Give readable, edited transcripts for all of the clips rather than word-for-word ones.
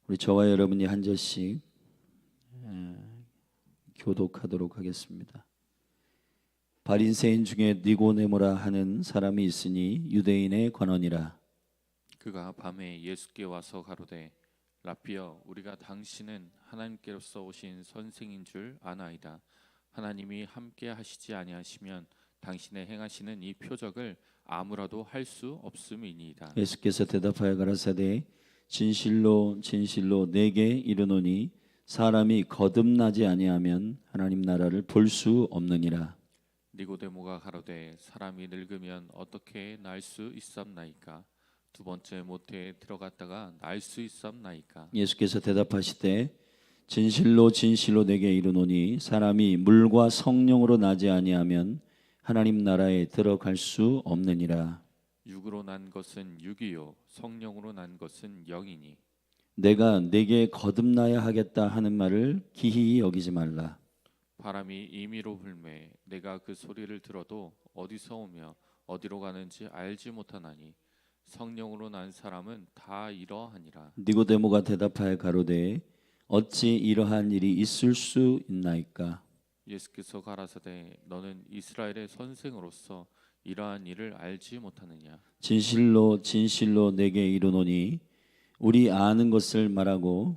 우리 저와 여러분이 한 절씩 교독하도록 하겠습니다. 바리새인 중에 니고데모라 하는 사람이 있으니 유대인의 관원이라. 그가 밤에 예수께 와서 가로되 라삐여, 우리가 당신은 하나님께로서 오신 선생인 줄 아나이다. 하나님이 함께 하시지 아니하시면 당신의 행하시는 이 표적을 아무라도 할 수 없음이니이다. 예수께서 대답하여 가라사대 진실로 진실로 내게 이르노니 사람이 거듭나지 아니하면 하나님 나라를 볼 수 없느니라. 니고데모가 가로되 사람이 늙으면 어떻게 날 수 있삼나이까? 두 번째 모태에 들어갔다가 날 수 있삼나이까? 예수께서 대답하시되 진실로 진실로 내게 이르노니 사람이 물과 성령으로 나지 아니하면 하나님 나라에 들어갈 수 없느니라. 육으로 난 것은 육이요 성령으로 난 것은 영이니 내가 내게 거듭나야 하겠다 하는 말을 기히 여기지 말라. 바람이 임의로 불매 내가 그 소리를 들어도 어디서 오며 어디로 가는지 알지 못하나니 성령으로 난 사람은 다 이러하니라. 니고데모가 대답하여 가로되 어찌 이러한 일이 있을 수 있나이까? 예수께서 가라사대 너는 이스라엘의 선생으로서 이러한 일을 알지 못하느냐? 진실로 진실로 내게 이르노니 우리 아는 것을 말하고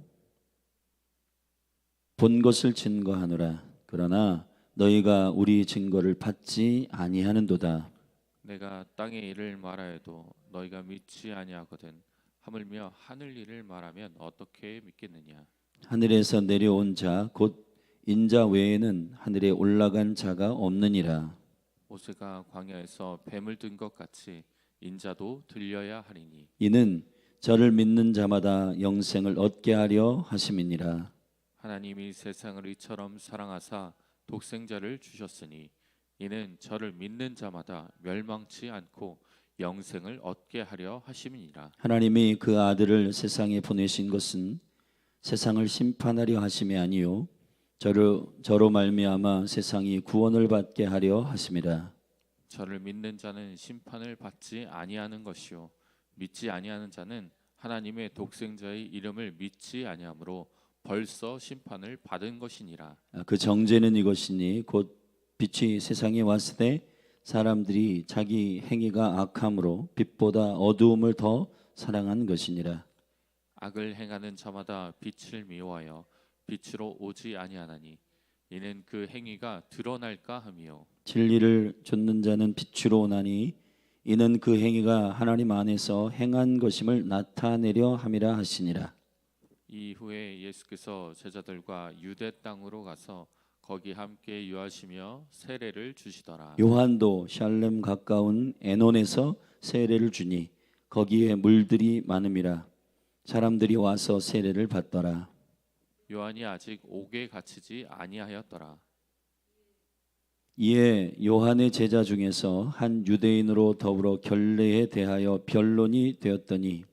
본 것을 증거하노라. 그러나 너희가 우리 증거를 받지 아니하는도다. 내가 땅의 일을 말하여도 너희가 믿지 아니하거든 하물며 하늘 일을 말하면 어떻게 믿겠느냐? 하늘에서 내려온 자 곧 인자 외에는 하늘에 올라간 자가 없느니라. 모세가 광야에서 뱀을 든 것 같이 인자도 들려야 하리니 이는 저를 믿는 자마다 영생을 얻게 하려 하심이니라. 하나님이 세상을 이처럼 사랑하사 독생자를 주셨으니 이는 저를 믿는 자마다 멸망치 않고 영생을 얻게 하려 하심이니라. 하나님이 그 아들을 세상에 보내신 것은 세상을 심판하려 하심이 아니요 저로 말미암아 세상이 구원을 받게 하려 하심이라. 저를 믿는 자는 심판을 받지 아니하는 것이요 믿지 아니하는 자는 하나님의 독생자의 이름을 믿지 아니하므로 벌써 심판을 받은 것이니라. 그 정죄는 이것이니 곧 빛이 세상에 왔을 때 사람들이 자기 행위가 악함으로 빛보다 어두움을 더 사랑한 것이니라. 악을 행하는 자마다 빛을 미워하여 빛으로 오지 아니하나니 이는 그 행위가 드러날까 함이요 진리를 좇는 자는 빛으로 오나니 이는 그 행위가 하나님 안에서 행한 것임을 나타내려 함이라 하시니라. 이후에 예수께서 제자들과 유대 땅으로 가서 거기 함께 유하시며 세례를 주시더라. 요한도 샬렘 가까운 에논에서 세례를 주니 거기에 물들이 많음이라. 사람들이 와서 세례를 받더라. 요한이 아직 옥에 갇히지 아니하였더라. 이에 요한의 제자 중에서 한 유대인으로 더불어 결례에 대하여 변론이 되었더니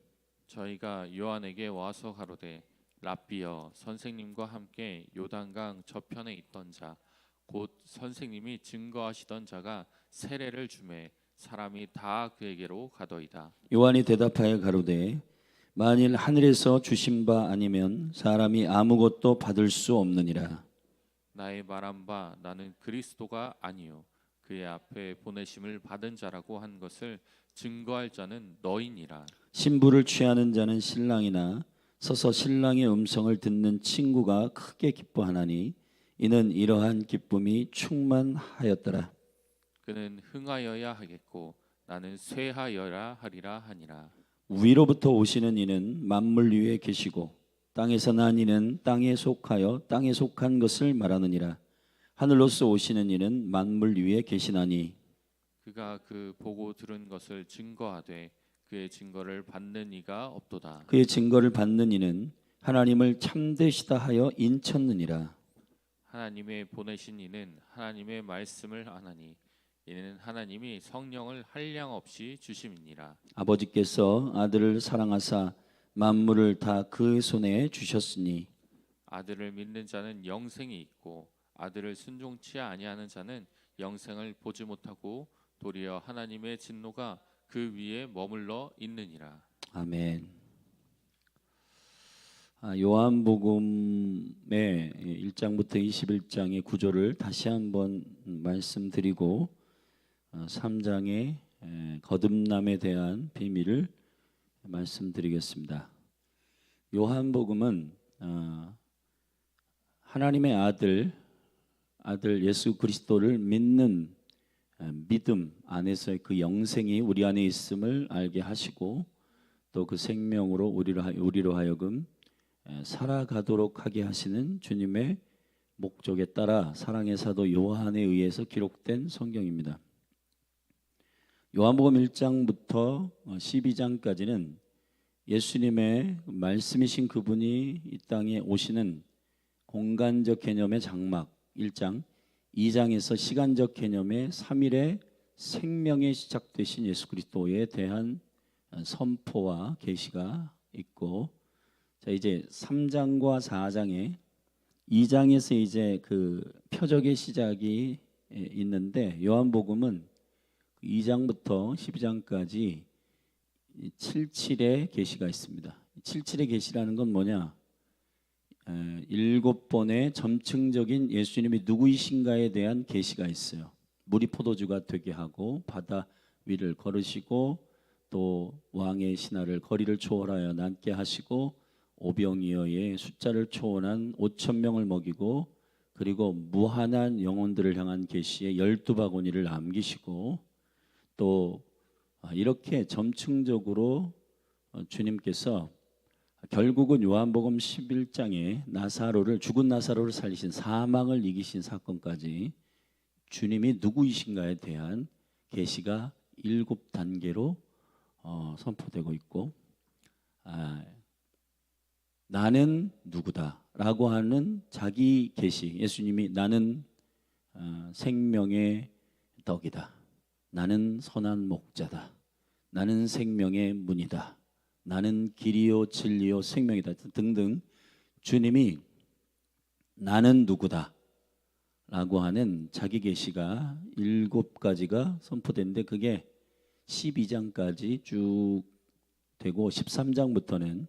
저희가 요한에게 와서 가로되 라삐여, 선생님과 함께 요단강 저편에 있던 자 곧 선생님이 증거하시던 자가 세례를 주매 사람이 다 그에게로 가더이다. 요한이 대답하여 가로되 만일 하늘에서 주신 바 아니면 사람이 아무것도 받을 수 없느니라. 나의 말한 바 나는 그리스도가 아니요 그의 앞에 보내심을 받은 자라고 한 것을 증거할 자는 너희니라. 신부를 취하는 자는 신랑이나 서서 신랑의 음성을 듣는 친구가 크게 기뻐하나니 이는 이러한 기쁨이 충만하였더라. 그는 흥하여야 하겠고 나는 쇠하여야 하리라 하니라. 위로부터 오시는 이는 만물 위에 계시고 땅에서 난 이는 땅에 속하여 땅에 속한 것을 말하느니라. 하늘로서 오시는 이는 만물 위에 계시나니 그가 그 보고 들은 것을 증거하되 그의 증거를 받는 이가 없도다. 그의 증거를 받는 이는 하나님을 참되시다 하여 인쳤느니라. 하나님의 보내신 이는 하나님의 말씀을 아나니 이는 하나님이 성령을 한량 없이 주심이니라. 아버지께서 아들을 사랑하사 만물을 다 그 손에 주셨으니 아들을 믿는 자는 영생이 있고 아들을 순종치 아니하는 자는 영생을 보지 못하고 도리어 하나님의 진노가 그 위에 머물러 있느니라. 아멘. 요한복음의 1장부터 21장의 구조를 다시 한번 말씀드리고 3장의 거듭남에 대한 비밀을 말씀드리겠습니다. 요한복음은 하나님의 아들 예수 그리스도를 믿는 믿음 안에서의 그 영생이 우리 안에 있음을 알게 하시고 또 그 생명으로 우리로 하여금 살아가도록 하게 하시는 주님의 목적에 따라 사랑의 사도 요한에 의해서 기록된 성경입니다. 요한복음 1장부터 12장까지는 예수님의 말씀이신 그분이 이 땅에 오시는 공간적 개념의 장막 1장, 2장에서 시간적 개념의 3일의 생명에 시작되신 예수 그리스도에 대한 선포와 계시가 있고, 자 이제 3장과 4장에 2장에서 이제 그 표적의 시작이 있는데 요한복음은 2장부터 12장까지 77의 계시가 있습니다. 77의 계시라는 건 뭐냐? 7번의 점층적인 예수님이 누구이신가에 대한 계시가 있어요. 물이 포도주가 되게 하고 바다 위를 걸으시고 또 왕의 신하를 거리를 초월하여 남게 하시고 오병이어의 숫자를 초월한 5,000명을 먹이고 그리고 무한한 영혼들을 향한 계시에 12바구니를 남기시고 또 이렇게 점층적으로 주님께서 결국은 요한복음 11장에 죽은 나사로를 살리신 사망을 이기신 사건까지 주님이 누구이신가에 대한 계시가 7단계로 선포되고 있고, 나는 누구다라고 하는 자기 계시, 예수님이 나는 생명의 떡이다, 나는 선한 목자다, 나는 생명의 문이다, 나는 길이요 진리요 생명이다 등등 주님이 나는 누구다 라고 하는 자기 계시가 7가지가 선포되는데 그게 12장까지 쭉 되고 13장부터는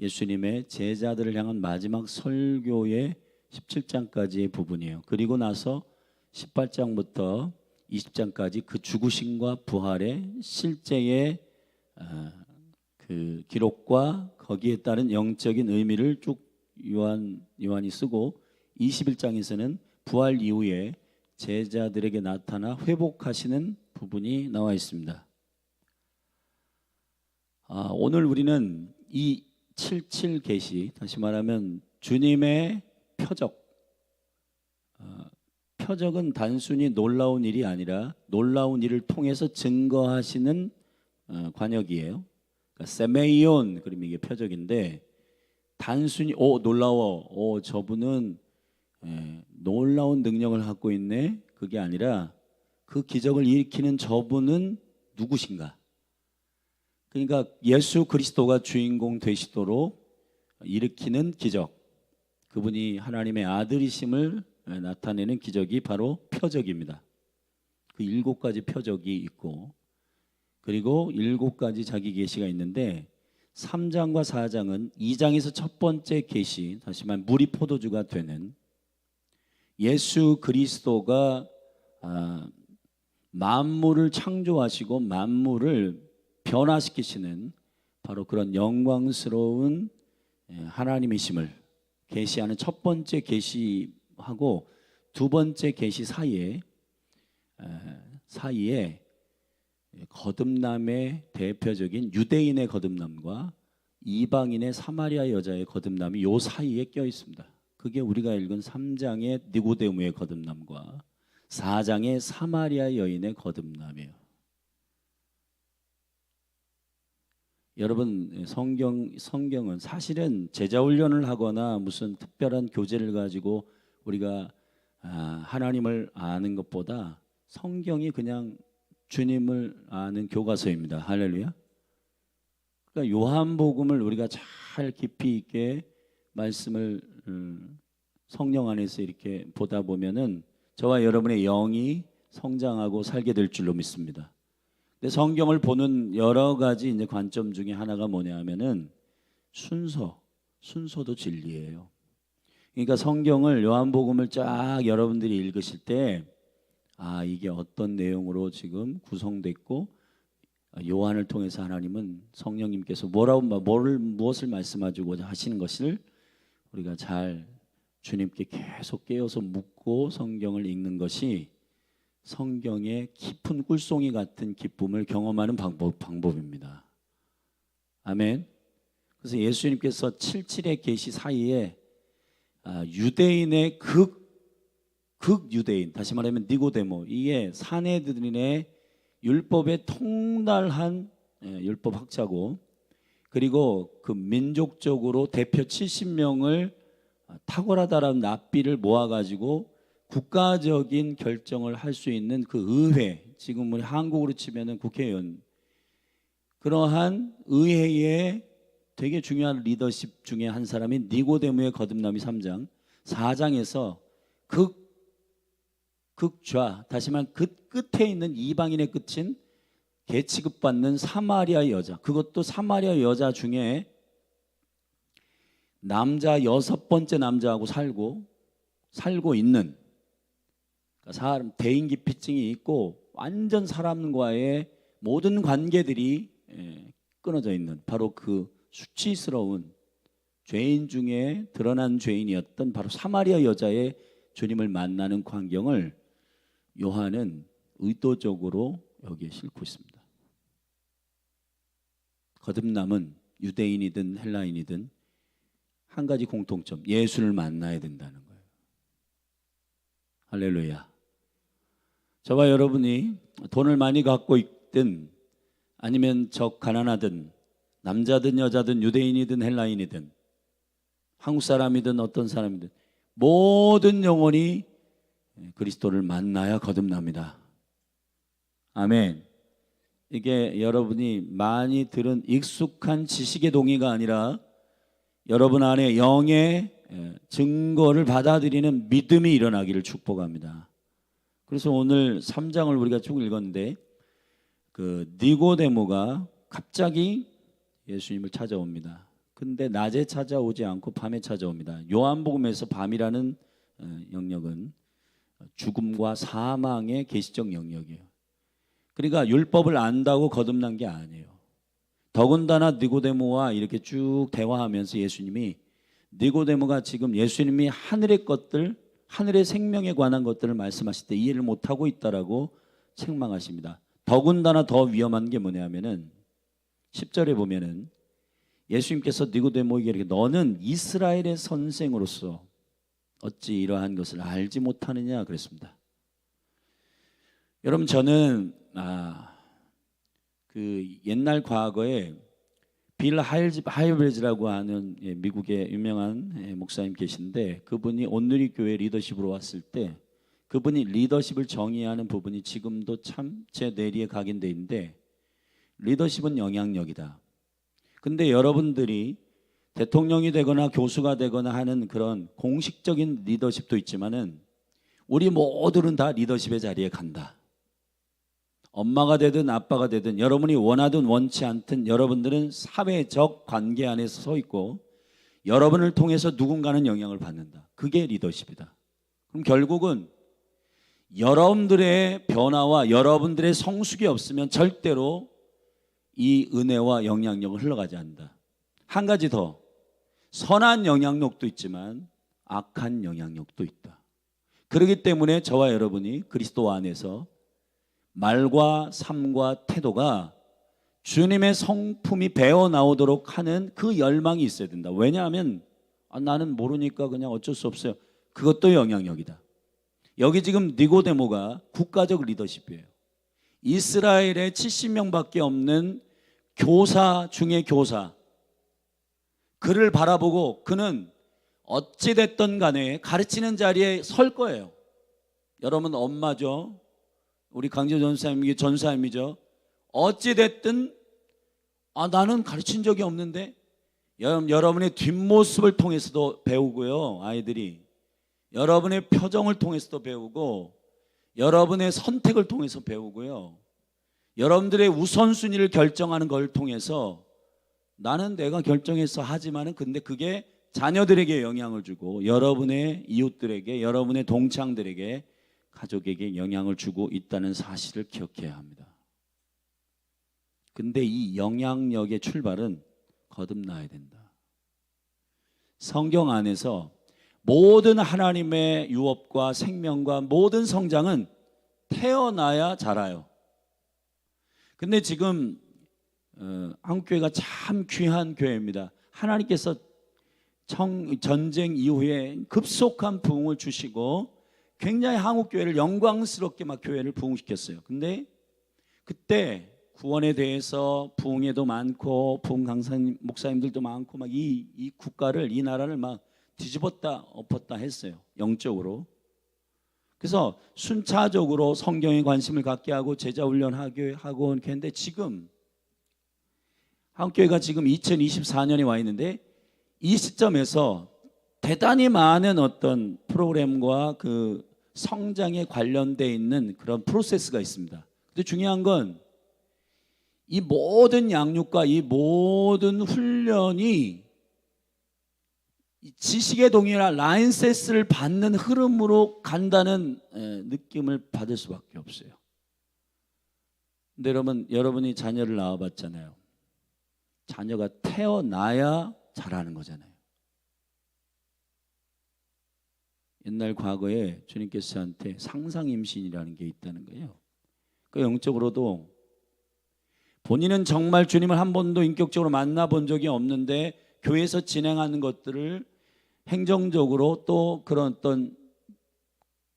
예수님의 제자들을 향한 마지막 설교의 17장까지의 부분이에요. 그리고 나서 18장부터 20장까지 그 죽으심과 부활의 실제의 그 기록과 거기에 따른 영적인 의미를 쭉 요한이 쓰고 21장에서는 부활 이후에 제자들에게 나타나 회복하시는 부분이 나와 있습니다. 오늘 우리는 이 77 계시, 다시 말하면 주님의 표적, 표적은 단순히 놀라운 일이 아니라 놀라운 일을 통해서 증거하시는 관역이에요. 그러니까 세메이온, 그럼 이게 표적인데 단순히 놀라워, 저분은 놀라운 능력을 갖고 있네, 그게 아니라 그 기적을 일으키는 저분은 누구신가? 그러니까 예수 그리스도가 주인공 되시도록 일으키는 기적, 그분이 하나님의 아들이심을 나타내는 기적이 바로 표적입니다. 그 7가지 표적이 있고 그리고 7가지 자기 계시가 있는데 3장과 4장은 2장에서 첫 번째 계시, 다시 말하면 물이 포도주가 되는 예수 그리스도가 만물을 창조하시고 만물을 변화시키시는 바로 그런 영광스러운 하나님이심을 계시하는 첫 번째 계시하고 두 번째 계시 사이에 거듭남의 대표적인 유대인의 거듭남과 이방인의 사마리아 여자의 거듭남이 요 사이에 껴 있습니다. 그게 우리가 읽은 3장의 니고데모의 거듭남과 4장의 사마리아 여인의 거듭남이에요. 여러분, 성경은 사실은 제자 훈련을 하거나 무슨 특별한 교재를 가지고 우리가 하나님을 아는 것보다 성경이 그냥 주님을 아는 교과서입니다. 할렐루야. 그러니까 요한복음을 우리가 잘 깊이 있게 말씀을 성령 안에서 이렇게 보다 보면은 저와 여러분의 영이 성장하고 살게 될 줄로 믿습니다. 근데 성경을 보는 여러 가지 이제 관점 중에 하나가 뭐냐 하면은 순서, 순서도 진리예요. 그러니까 성경을 요한복음을 쫙 여러분들이 읽으실 때 이게 어떤 내용으로 지금 구성됐고 요한을 통해서 하나님은 성령님께서 무엇을 말씀하시고자 하시는 것을 우리가 잘 주님께 계속 깨어서 묻고 성경을 읽는 것이 성경의 깊은 꿀송이 같은 기쁨을 경험하는 방법입니다. 아멘. 그래서 예수님께서 77의 계시 사이에 유대인의 극유대인, 다시 말하면 니고데모, 이게 사내들인의 율법에 통달한 율법학자고, 그리고 그 민족적으로 대표 70명을 탁월하다라는 납비를 모아가지고 국가적인 결정을 할 수 있는 그 의회, 지금 우리 한국으로 치면은 국회의원, 그러한 의회의 되게 중요한 리더십 중에 한 사람인 니고데모의 거듭남이 3장, 4장에서 극좌, 다시 말하면 그 끝에 있는 이방인의 끝인 개 취급받는 사마리아 여자, 그것도 사마리아 여자 중에 남자 6번째 남자하고 살고 있는, 사람 대인기피증이 있고 완전 사람과의 모든 관계들이 끊어져 있는 바로 그 수치스러운 죄인 중에 드러난 죄인이었던 바로 사마리아 여자의 주님을 만나는 광경을 요한은 의도적으로 여기에 싣고 있습니다. 거듭남은 유대인이든 헬라인이든 한 가지 공통점, 예수를 만나야 된다는 거예요. 할렐루야. 저와 여러분이 돈을 많이 갖고 있든 아니면 가난하든 남자든 여자든 유대인이든 헬라인이든 한국 사람이든 어떤 사람이든 모든 영혼이 그리스도를 만나야 거듭납니다. 아멘. 이게 여러분이 많이 들은 익숙한 지식의 동의가 아니라 여러분 안에 영의 증거를 받아들이는 믿음이 일어나기를 축복합니다. 그래서 오늘 3장을 우리가 쭉 읽었는데 그 니고데모가 갑자기 예수님을 찾아옵니다. 근데 낮에 찾아오지 않고 밤에 찾아옵니다. 요한복음에서 밤이라는 영역은 죽음과 사망의 계시적 영역이에요. 그러니까 율법을 안다고 거듭난 게 아니에요. 더군다나 니고데모와 이렇게 쭉 대화하면서 예수님이, 니고데모가 지금 예수님이 하늘의 것들, 하늘의 생명에 관한 것들을 말씀하실 때 이해를 못하고 있다라고 책망하십니다. 더군다나 더 위험한 게 뭐냐면은 10절에 보면은 예수님께서 니고데모에게 이렇게, 너는 이스라엘의 선생으로서 어찌 이러한 것을 알지 못하느냐 그랬습니다. 여러분, 저는 그 옛날 과거에 빌 하이브레즈라고 하는 미국의 유명한 목사님 계신데, 그분이 온누리 교회 리더십으로 왔을 때 그분이 리더십을 정의하는 부분이 지금도 참 제 뇌리에 각인돼 있는데, 리더십은 영향력이다. 근데 여러분들이 대통령이 되거나 교수가 되거나 하는 그런 공식적인 리더십도 있지만은 우리 모두는 다 리더십의 자리에 간다. 엄마가 되든 아빠가 되든 여러분이 원하든 원치 않든 여러분들은 사회적 관계 안에서 서 있고 여러분을 통해서 누군가는 영향을 받는다. 그게 리더십이다. 그럼 결국은 여러분들의 변화와 여러분들의 성숙이 없으면 절대로 이 은혜와 영향력을 흘러가지 않는다. 한 가지 더, 선한 영향력도 있지만 악한 영향력도 있다. 그렇기 때문에 저와 여러분이 그리스도 안에서 말과 삶과 태도가 주님의 성품이 배어 나오도록 하는 그 열망이 있어야 된다. 왜냐하면 나는 모르니까 그냥 어쩔 수 없어요. 그것도 영향력이다. 여기 지금 니고데모가 국가적 리더십이에요. 이스라엘에 70명밖에 없는 교사 중에 교사, 그를 바라보고 그는 어찌됐든 간에 가르치는 자리에 설 거예요. 여러분, 엄마죠. 우리 강재 전사님이죠. 어찌됐든 나는 가르친 적이 없는데, 여러분의 뒷모습을 통해서도 배우고요. 아이들이 여러분의 표정을 통해서도 배우고 여러분의 선택을 통해서 배우고요. 여러분들의 우선순위를 결정하는 걸 통해서 나는 내가 결정해서 하지만은 근데 그게 자녀들에게 영향을 주고 여러분의 이웃들에게, 여러분의 동창들에게, 가족에게 영향을 주고 있다는 사실을 기억해야 합니다. 근데 이 영향력의 출발은 거듭나야 된다. 성경 안에서 모든 하나님의 유업과 생명과 모든 성장은 태어나야 자라요. 근데 지금 한국교회가 참 귀한 교회입니다. 하나님께서 전쟁 이후에 급속한 부흥을 주시고 굉장히 한국교회를 영광스럽게 막 교회를 부흥시켰어요. 근데 그때 구원에 대해서 부흥회도 많고 부흥 강사님 목사님들도 많고 막 이 국가를, 이 나라를 막 뒤집었다 엎었다 했어요, 영적으로. 그래서 순차적으로 성경에 관심을 갖게 하고 제자 훈련하고 이렇게 했는데 지금 한국교회가 지금 2024년에 와 있는데 이 시점에서 대단히 많은 어떤 프로그램과 그 성장에 관련되어 있는 그런 프로세스가 있습니다. 근데 중요한 건 이 모든 양육과 이 모든 훈련이 지식의 동일한 라인세스를 받는 흐름으로 간다는 느낌을 받을 수밖에 없어요. 근데 여러분이 자녀를 낳아봤잖아요. 자녀가 태어나야 자라는 거잖아요. 옛날 과거에 주님께서 저한테 상상임신이라는 게 있다는 거예요. 그 영적으로도 본인은 정말 주님을 한 번도 인격적으로 만나본 적이 없는데 교회에서 진행하는 것들을 행정적으로 또 그런 어떤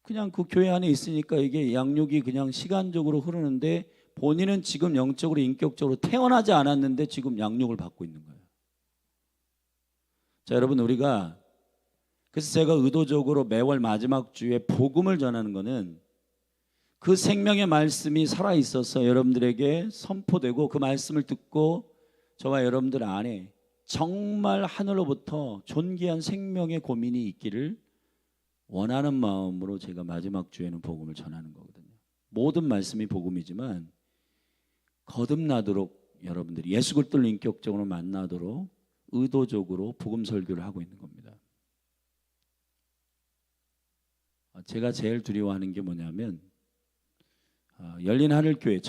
그냥 그 교회 안에 있으니까 이게 양육이 그냥 시간적으로 흐르는데 본인은 지금 영적으로 인격적으로 태어나지 않았는데 지금 양육을 받고 있는 거예요. 자, 여러분, 우리가 그래서 제가 의도적으로 매월 마지막 주에 복음을 전하는 거는 그 생명의 말씀이 살아있어서 여러분들에게 선포되고 그 말씀을 듣고 저와 여러분들 안에 정말 하늘로부터 존귀한 생명의 고민이 있기를 원하는 마음으로 제가 마지막 주에는 복음을 전하는 거거든요. 모든 말씀이 복음이지만 거듭나도록 여러분들이 예수 그리스도를 인격적으로 만나도록 의도적으로 복음 설교를 하고 있는 겁니다. 제가 제일 두려워하는 게 뭐냐면 열린 하늘교회,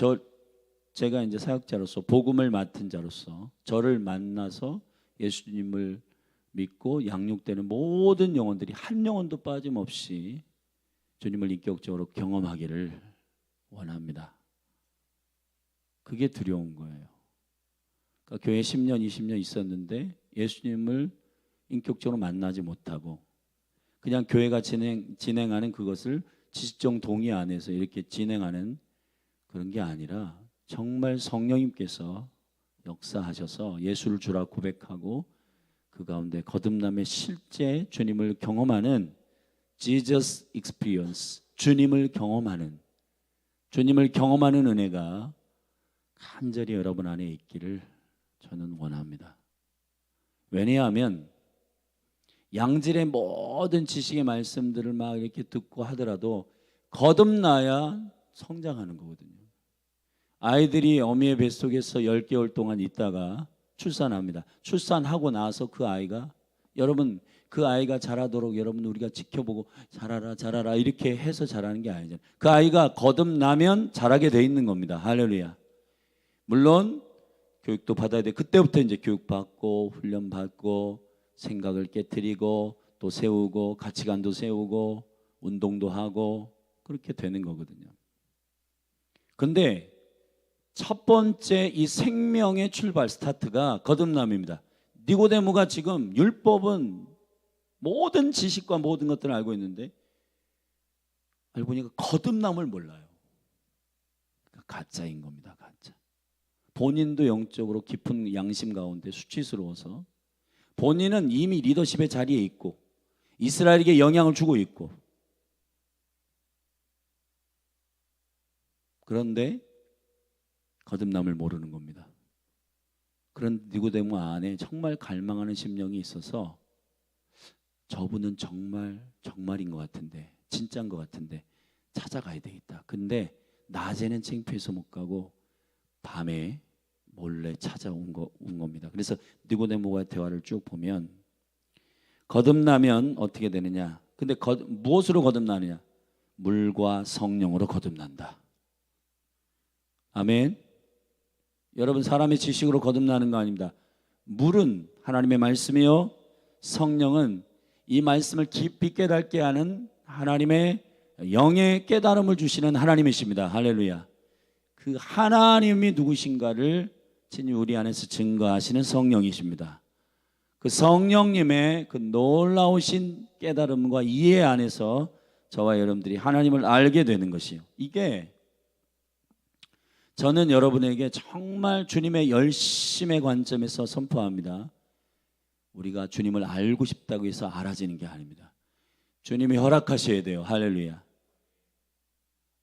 제가 이제 사역자로서 복음을 맡은 자로서 저를 만나서 예수님을 믿고 양육되는 모든 영혼들이 한 영혼도 빠짐없이 주님을 인격적으로 경험하기를 원합니다. 그게 두려운 거예요. 그러니까 교회 10년, 20년 있었는데 예수님을 인격적으로 만나지 못하고 그냥 교회가 진행하는 그것을 지식적 동의 안에서 이렇게 진행하는 그런 게 아니라 정말 성령님께서 역사하셔서 예수를 주라 고백하고 그 가운데 거듭남의 실제 주님을 경험하는 Jesus experience, 주님을 경험하는 은혜가 간절히 여러분 안에 있기를 저는 원합니다. 왜냐하면 양질의 모든 지식의 말씀들을 막 이렇게 듣고 하더라도 거듭나야 성장하는 거거든요. 아이들이 어미의 뱃속에서 10개월 동안 있다가 출산합니다. 출산하고 나서 그 아이가 여러분 그 아이가 자라도록 여러분 우리가 지켜보고 자라라 이렇게 해서 자라는 게 아니잖아요. 그 아이가 거듭나면 자라게 돼 있는 겁니다. 할렐루야. 물론 교육도 받아야 돼. 그때부터 이제 교육받고 훈련받고 생각을 깨트리고 또 세우고 가치관도 세우고 운동도 하고 그렇게 되는 거거든요. 근데 첫 번째 이 생명의 출발 스타트가 거듭남입니다. 니고데모가 지금 율법은 모든 지식과 모든 것들을 알고 있는데 알고 보니까 거듭남을 몰라요. 그러니까 가짜인 겁니다. 가짜. 본인도 영적으로 깊은 양심 가운데 수치스러워서 본인은 이미 리더십의 자리에 있고 이스라엘에게 영향을 주고 있고 그런데 거듭남을 모르는 겁니다. 그런 니고데모 안에 정말 갈망하는 심령이 있어서 저분은 정말인 것 같은데 진짜인 것 같은데 찾아가야 되겠다. 근데 낮에는 창피해서 못 가고 밤에 몰래 찾아온 겁니다. 그래서 니고데모와의 대화를 쭉 보면 거듭나면 어떻게 되느냐? 근데 무엇으로 거듭나느냐? 물과 성령으로 거듭난다. 아멘. 여러분, 사람의 지식으로 거듭나는 거 아닙니다. 물은 하나님의 말씀이요, 성령은 이 말씀을 깊이 깨닫게 하는 하나님의 영의 깨달음을 주시는 하나님이십니다. 할렐루야. 그 하나님이 누구신가를 친히 우리 안에서 증거하시는 성령이십니다. 그 성령님의 그 놀라우신 깨달음과 이해 안에서 저와 여러분들이 하나님을 알게 되는 것이요, 이게 저는 여러분에게 정말 주님의 열심의 관점에서 선포합니다. 우리가 주님을 알고 싶다고 해서 알아지는 게 아닙니다. 주님이 허락하셔야 돼요. 할렐루야.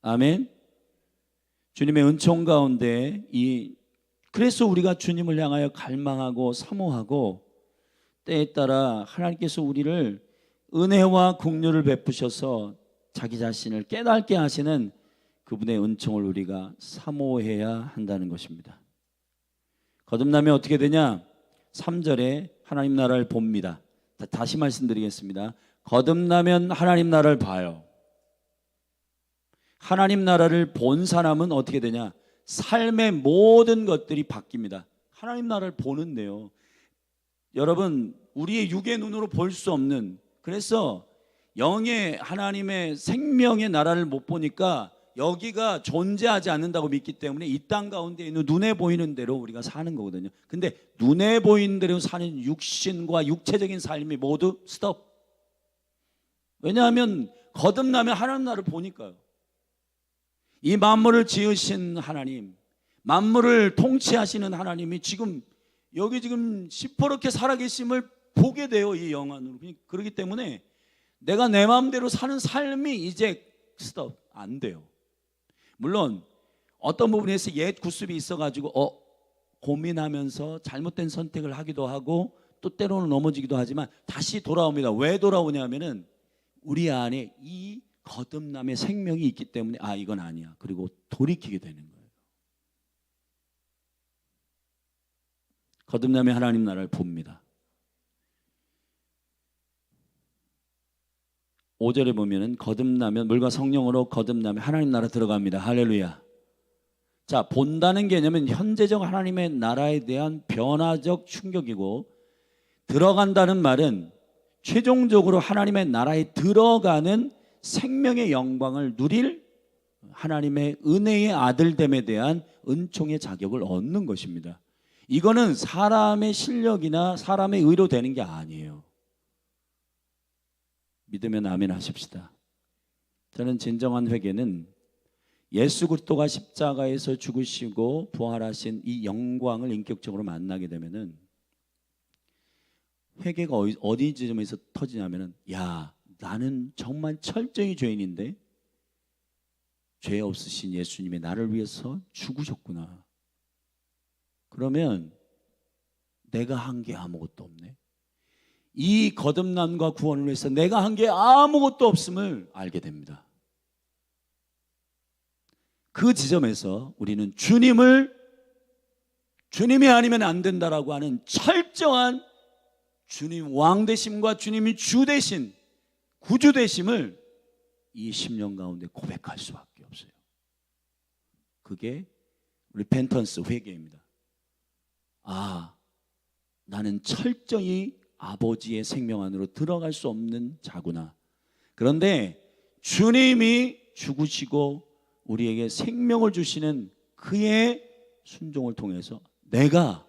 아멘. 주님의 은총 가운데 그래서 우리가 주님을 향하여 갈망하고 사모하고 때에 따라 하나님께서 우리를 은혜와 긍휼을 베푸셔서 자기 자신을 깨닫게 하시는 그분의 은총을 우리가 사모해야 한다는 것입니다. 거듭나면 어떻게 되냐? 3절에 하나님 나라를 봅니다. 다시 말씀드리겠습니다. 거듭나면 하나님 나라를 봐요. 하나님 나라를 본 사람은 어떻게 되냐? 삶의 모든 것들이 바뀝니다. 하나님 나라를 보는데요, 여러분, 우리의 육의 눈으로 볼 수 없는, 그래서 영의 하나님의 생명의 나라를 못 보니까 여기가 존재하지 않는다고 믿기 때문에 이 땅 가운데 있는 눈에 보이는 대로 우리가 사는 거거든요. 근데 눈에 보이는 대로 사는 육신과 육체적인 삶이 모두 스톱. 왜냐하면 거듭나면 하나님 나라를 보니까요. 이 만물을 지으신 하나님, 만물을 통치하시는 하나님이 지금 여기 지금 시퍼렇게 살아계심을 보게 돼요, 이 영안으로. 그렇기 때문에 내가 내 마음대로 사는 삶이 이제 스톱, 안 돼요. 물론 어떤 부분에서 옛 구습이 있어가지고 고민하면서 잘못된 선택을 하기도 하고 또 때로는 넘어지기도 하지만 다시 돌아옵니다. 왜 돌아오냐면은 우리 안에 이 거듭남의 생명이 있기 때문에 이건 아니야, 그리고 돌이키게 되는 거예요. 거듭남의 하나님 나라를 봅니다. 5절에 보면은 거듭나면, 물과 성령으로 거듭나면 하나님 나라 들어갑니다. 할렐루야. 자, 본다는 개념은 현재적 하나님의 나라에 대한 변화적 충격이고, 들어간다는 말은 최종적으로 하나님의 나라에 들어가는 생명의 영광을 누릴 하나님의 은혜의 아들됨에 대한 은총의 자격을 얻는 것입니다. 이거는 사람의 실력이나 사람의 의로 되는 게 아니에요. 믿으면 아멘 하십시다. 저는 진정한 회개는 예수 그리스도가 십자가에서 죽으시고 부활하신 이 영광을 인격적으로 만나게 되면은, 회개가 어디 지점에서 터지냐면은, 나는 정말 철저히 죄인인데 죄 없으신 예수님이 나를 위해서 죽으셨구나. 그러면 내가 한 게 아무것도 없네. 이 거듭남과 구원을 위해서 내가 한 게 아무것도 없음을 알게 됩니다. 그 지점에서 우리는 주님이 아니면 안 된다라고 하는 철저한 주님 왕 되심과 주님이 주 되신 구주 되심을 이 10년 가운데 고백할 수밖에 없어요. 그게 리펜턴스, 회개입니다. 나는 철저히 아버지의 생명 안으로 들어갈 수 없는 자구나. 그런데 주님이 죽으시고 우리에게 생명을 주시는 그의 순종을 통해서 내가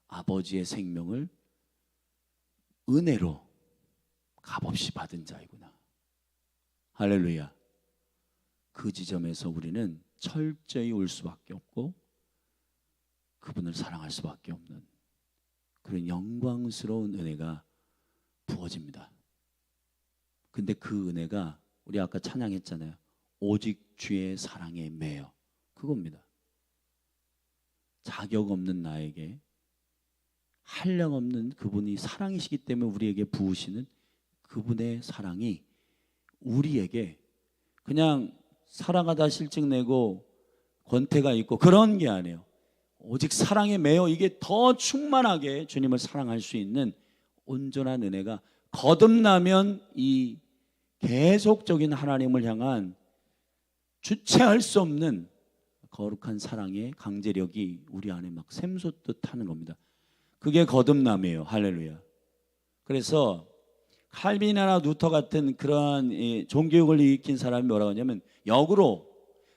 아버지의 생명을 은혜로 값없이 받은 자이구나. 할렐루야. 그 지점에서 우리는 철저히 울 수밖에 없고 그분을 사랑할 수밖에 없는 그런 영광스러운 은혜가 부어집니다. 근데 그 은혜가 우리 아까 찬양했잖아요. 오직 주의 사랑에 매여. 그겁니다. 자격 없는 나에게 한량없는 그분이 사랑이시기 때문에 우리에게 부으시는 그분의 사랑이 우리에게 그냥 살아가다 실증내고 권태가 있고 그런 게 아니에요. 오직 사랑에 매여 이게 더 충만하게 주님을 사랑할 수 있는 온전한 은혜가 거듭나면 이 계속적인 하나님을 향한 주체할 수 없는 거룩한 사랑의 강제력이 우리 안에 막 샘솟듯 하는 겁니다. 그게 거듭남이에요. 할렐루야. 그래서 칼빈이나 루터 같은 그러한 종교육을 일으킨 사람이 뭐라고 하냐면, 역으로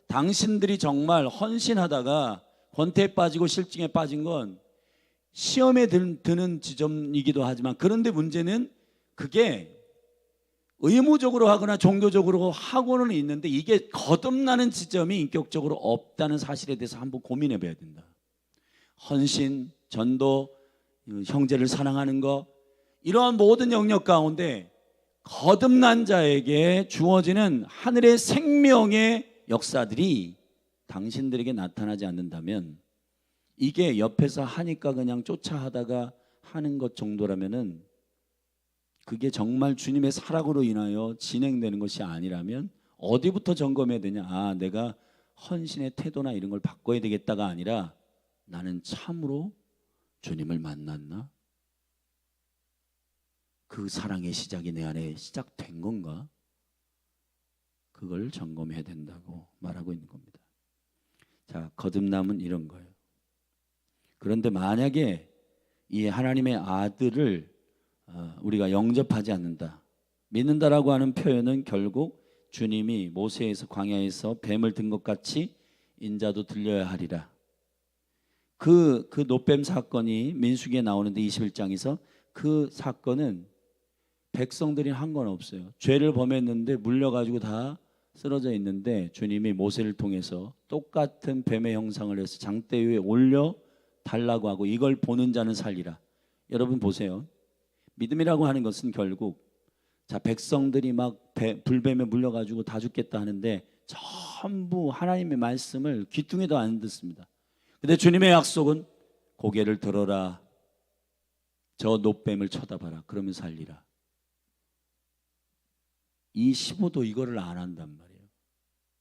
당신들이 정말 헌신하다가 권태에 빠지고 실증에 빠진 건 시험에 드는 지점이기도 하지만, 그런데 문제는 그게 의무적으로 하거나 종교적으로 하고는 있는데 이게 거듭나는 지점이 인격적으로 없다는 사실에 대해서 한번 고민해 봐야 된다. 헌신, 전도, 형제를 사랑하는 것, 이러한 모든 영역 가운데 거듭난 자에게 주어지는 하늘의 생명의 역사들이 당신들에게 나타나지 않는다면, 이게 옆에서 하니까 그냥 쫓아 하다가 하는 것 정도라면은, 그게 정말 주님의 사랑으로 인하여 진행되는 것이 아니라면 어디부터 점검해야 되냐? 아, 내가 헌신의 태도나 이런 걸 바꿔야 되겠다가 아니라, 나는 참으로 주님을 만났나? 그 사랑의 시작이 내 안에 시작된 건가? 그걸 점검해야 된다고 말하고 있는 겁니다. 자, 거듭남은 이런 거예요. 그런데 만약에 이 하나님의 아들을 우리가 영접하지 않는다, 믿는다라고 하는 표현은 결국 주님이 모세에서 광야에서 뱀을 든 것 같이 인자도 들려야 하리라. 그 노뱀 사건이 민수기에 나오는데 21장에서 그 사건은 백성들이 한 건 없어요. 죄를 범했는데 물려가지고 다 쓰러져 있는데 주님이 모세를 통해서 똑같은 뱀의 형상을 해서 장대 위에 올려 달라고 하고, 이걸 보는 자는 살리라. 여러분 보세요. 믿음이라고 하는 것은 결국, 자, 백성들이 막 불뱀에 물려가지고 다 죽겠다 하는데 전부 하나님의 말씀을 귀뚱이도 안 듣습니다. 근데 주님의 약속은 고개를 들어라, 저 노뱀을 쳐다봐라, 그러면 살리라. 이 15도 이거를 안 한단 말이에요.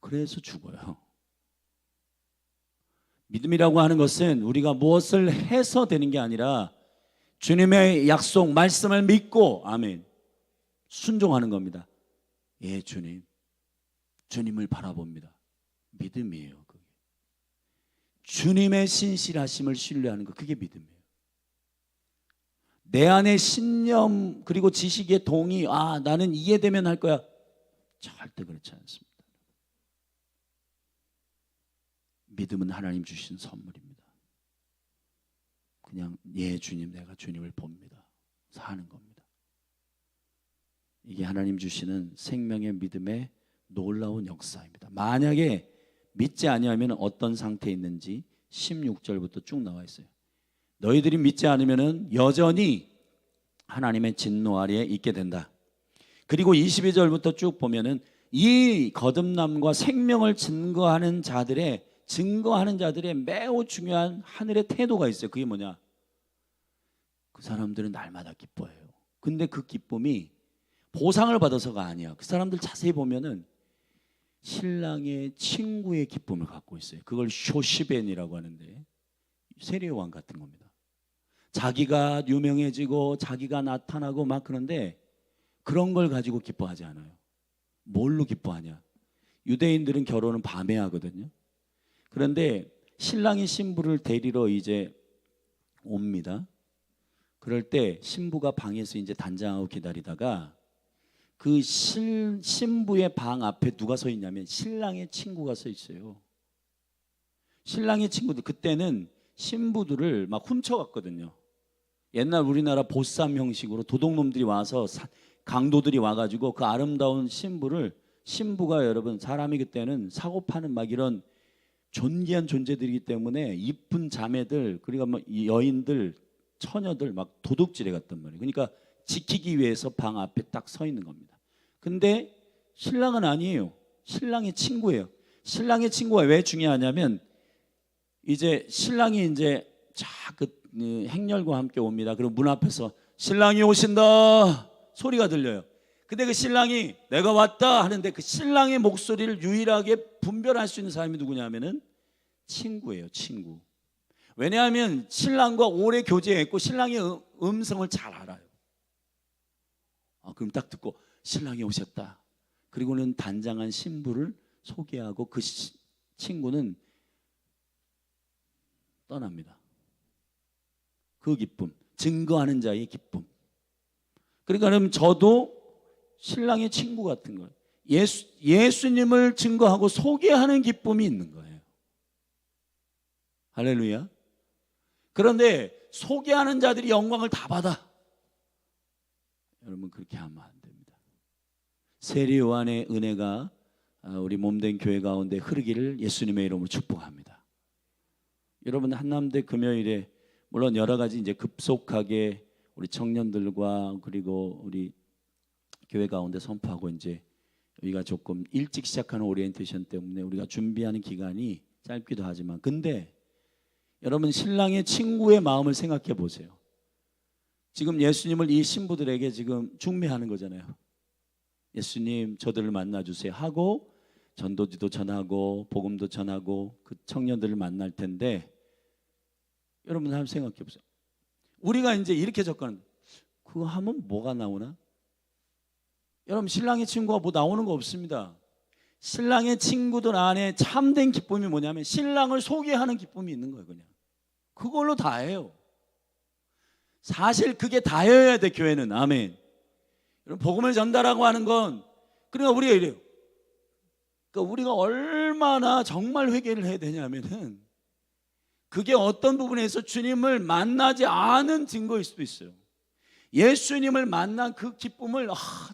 그래서 죽어요. 믿음이라고 하는 것은 우리가 무엇을 해서 되는 게 아니라 주님의 약속 말씀을 믿고, 아멘, 순종하는 겁니다. 예, 주님을 바라봅니다. 믿음이에요. 그게 주님의 신실하심을 신뢰하는 것, 그게 믿음이에요. 내 안에 신념 그리고 지식의 동의, 아, 나는 이해되면 할 거야, 절대 그렇지 않습니다. 믿음은 하나님 주신 선물입니다. 그냥 예 주님, 내가 주님을 봅니다, 사는 겁니다. 이게 하나님 주시는 생명의 믿음의 놀라운 역사입니다. 만약에 믿지 아니하면 어떤 상태에 있는지 16절부터 쭉 나와 있어요. 너희들이 믿지 않으면 여전히 하나님의 진노 아래에 있게 된다. 그리고 22절부터 쭉 보면은 이 거듭남과 생명을 증거하는 자들의 매우 중요한 하늘의 태도가 있어요. 그게 뭐냐? 그 사람들은 날마다 기뻐해요. 근데 그 기쁨이 보상을 받아서가 아니야. 그 사람들 자세히 보면은 신랑의 친구의 기쁨을 갖고 있어요. 그걸 쇼시벤이라고 하는데, 세례요한 같은 겁니다. 자기가 유명해지고 자기가 나타나고 막 그런데 그런 걸 가지고 기뻐하지 않아요. 뭘로 기뻐하냐? 유대인들은 결혼은 밤에 하거든요. 그런데 신랑이 신부를 데리러 이제 옵니다. 그럴 때 신부가 방에서 이제 단장하고 기다리다가 그 신부의 방 앞에 누가 서 있냐면 신랑의 친구가 서 있어요. 신랑의 친구들, 그때는 신부들을 막 훔쳐갔거든요. 옛날 우리나라 보쌈 형식으로 도둑놈들이 와서 강도들이 와가지고 그 아름다운 신부가 여러분, 사람이 그때는 사고 파는 막 이런 존귀한 존재들이기 때문에 이쁜 자매들, 그리고 막 여인들, 처녀들 막 도둑질해 갔단 말이에요. 그러니까 지키기 위해서 방 앞에 딱 서 있는 겁니다. 근데 신랑은 아니에요. 신랑의 친구예요. 신랑의 친구가 왜 중요하냐면, 이제 신랑이 이제 그 행렬과 함께 옵니다. 그리고 문 앞에서 신랑이 오신다 소리가 들려요. 근데 그 신랑이 내가 왔다 하는데 그 신랑의 목소리를 유일하게 분별할 수 있는 사람이 누구냐면은 친구예요. 친구. 왜냐하면 신랑과 오래 교제했고 신랑의 음성을 잘 알아요. 그럼 딱 듣고 신랑이 오셨다. 그리고는 단장한 신부를 소개하고 그 친구는 떠납니다. 그 기쁨, 증거하는 자의 기쁨. 그러니까 그럼 저도 신랑의 친구 같은 거예요. 예수님을 증거하고 소개하는 기쁨이 있는 거예요. 할렐루야. 그런데 소개하는 자들이 영광을 다 받아. 여러분 그렇게 하면 안 됩니다. 세례 요한의 은혜가 우리 몸된 교회 가운데 흐르기를 예수님의 이름으로 축복합니다. 여러분 한남대 금요일에 물론 여러 가지 이제 급속하게 우리 청년들과 그리고 우리 교회 가운데 선포하고 이제 여기가 조금 일찍 시작하는 오리엔테이션 때문에 우리가 준비하는 기간이 짧기도 하지만 근데 여러분 신랑의 친구의 마음을 생각해 보세요. 지금 예수님을 이 신부들에게 지금 중매하는 거잖아요. 예수님 저들을 만나주세요 하고 전도지도 전하고 복음도 전하고 그 청년들을 만날 텐데 여러분 한번 생각해 보세요. 우리가 이제 이렇게 접근하는 그거 하면 뭐가 나오나? 여러분 신랑의 친구가 뭐 나오는 거 없습니다. 신랑의 친구들 안에 참된 기쁨이 뭐냐면 신랑을 소개하는 기쁨이 있는 거예요. 그냥 그걸로 다예요. 사실 그게 다여야 돼 교회는. 아멘. 여러분 복음을 전달하고 하는 건 그러니까 우리가 이래요. 그러니까 우리가 얼마나 정말 회개를 해야 되냐면은 그게 어떤 부분에서 주님을 만나지 않은 증거일 수도 있어요. 예수님을 만난 그 기쁨을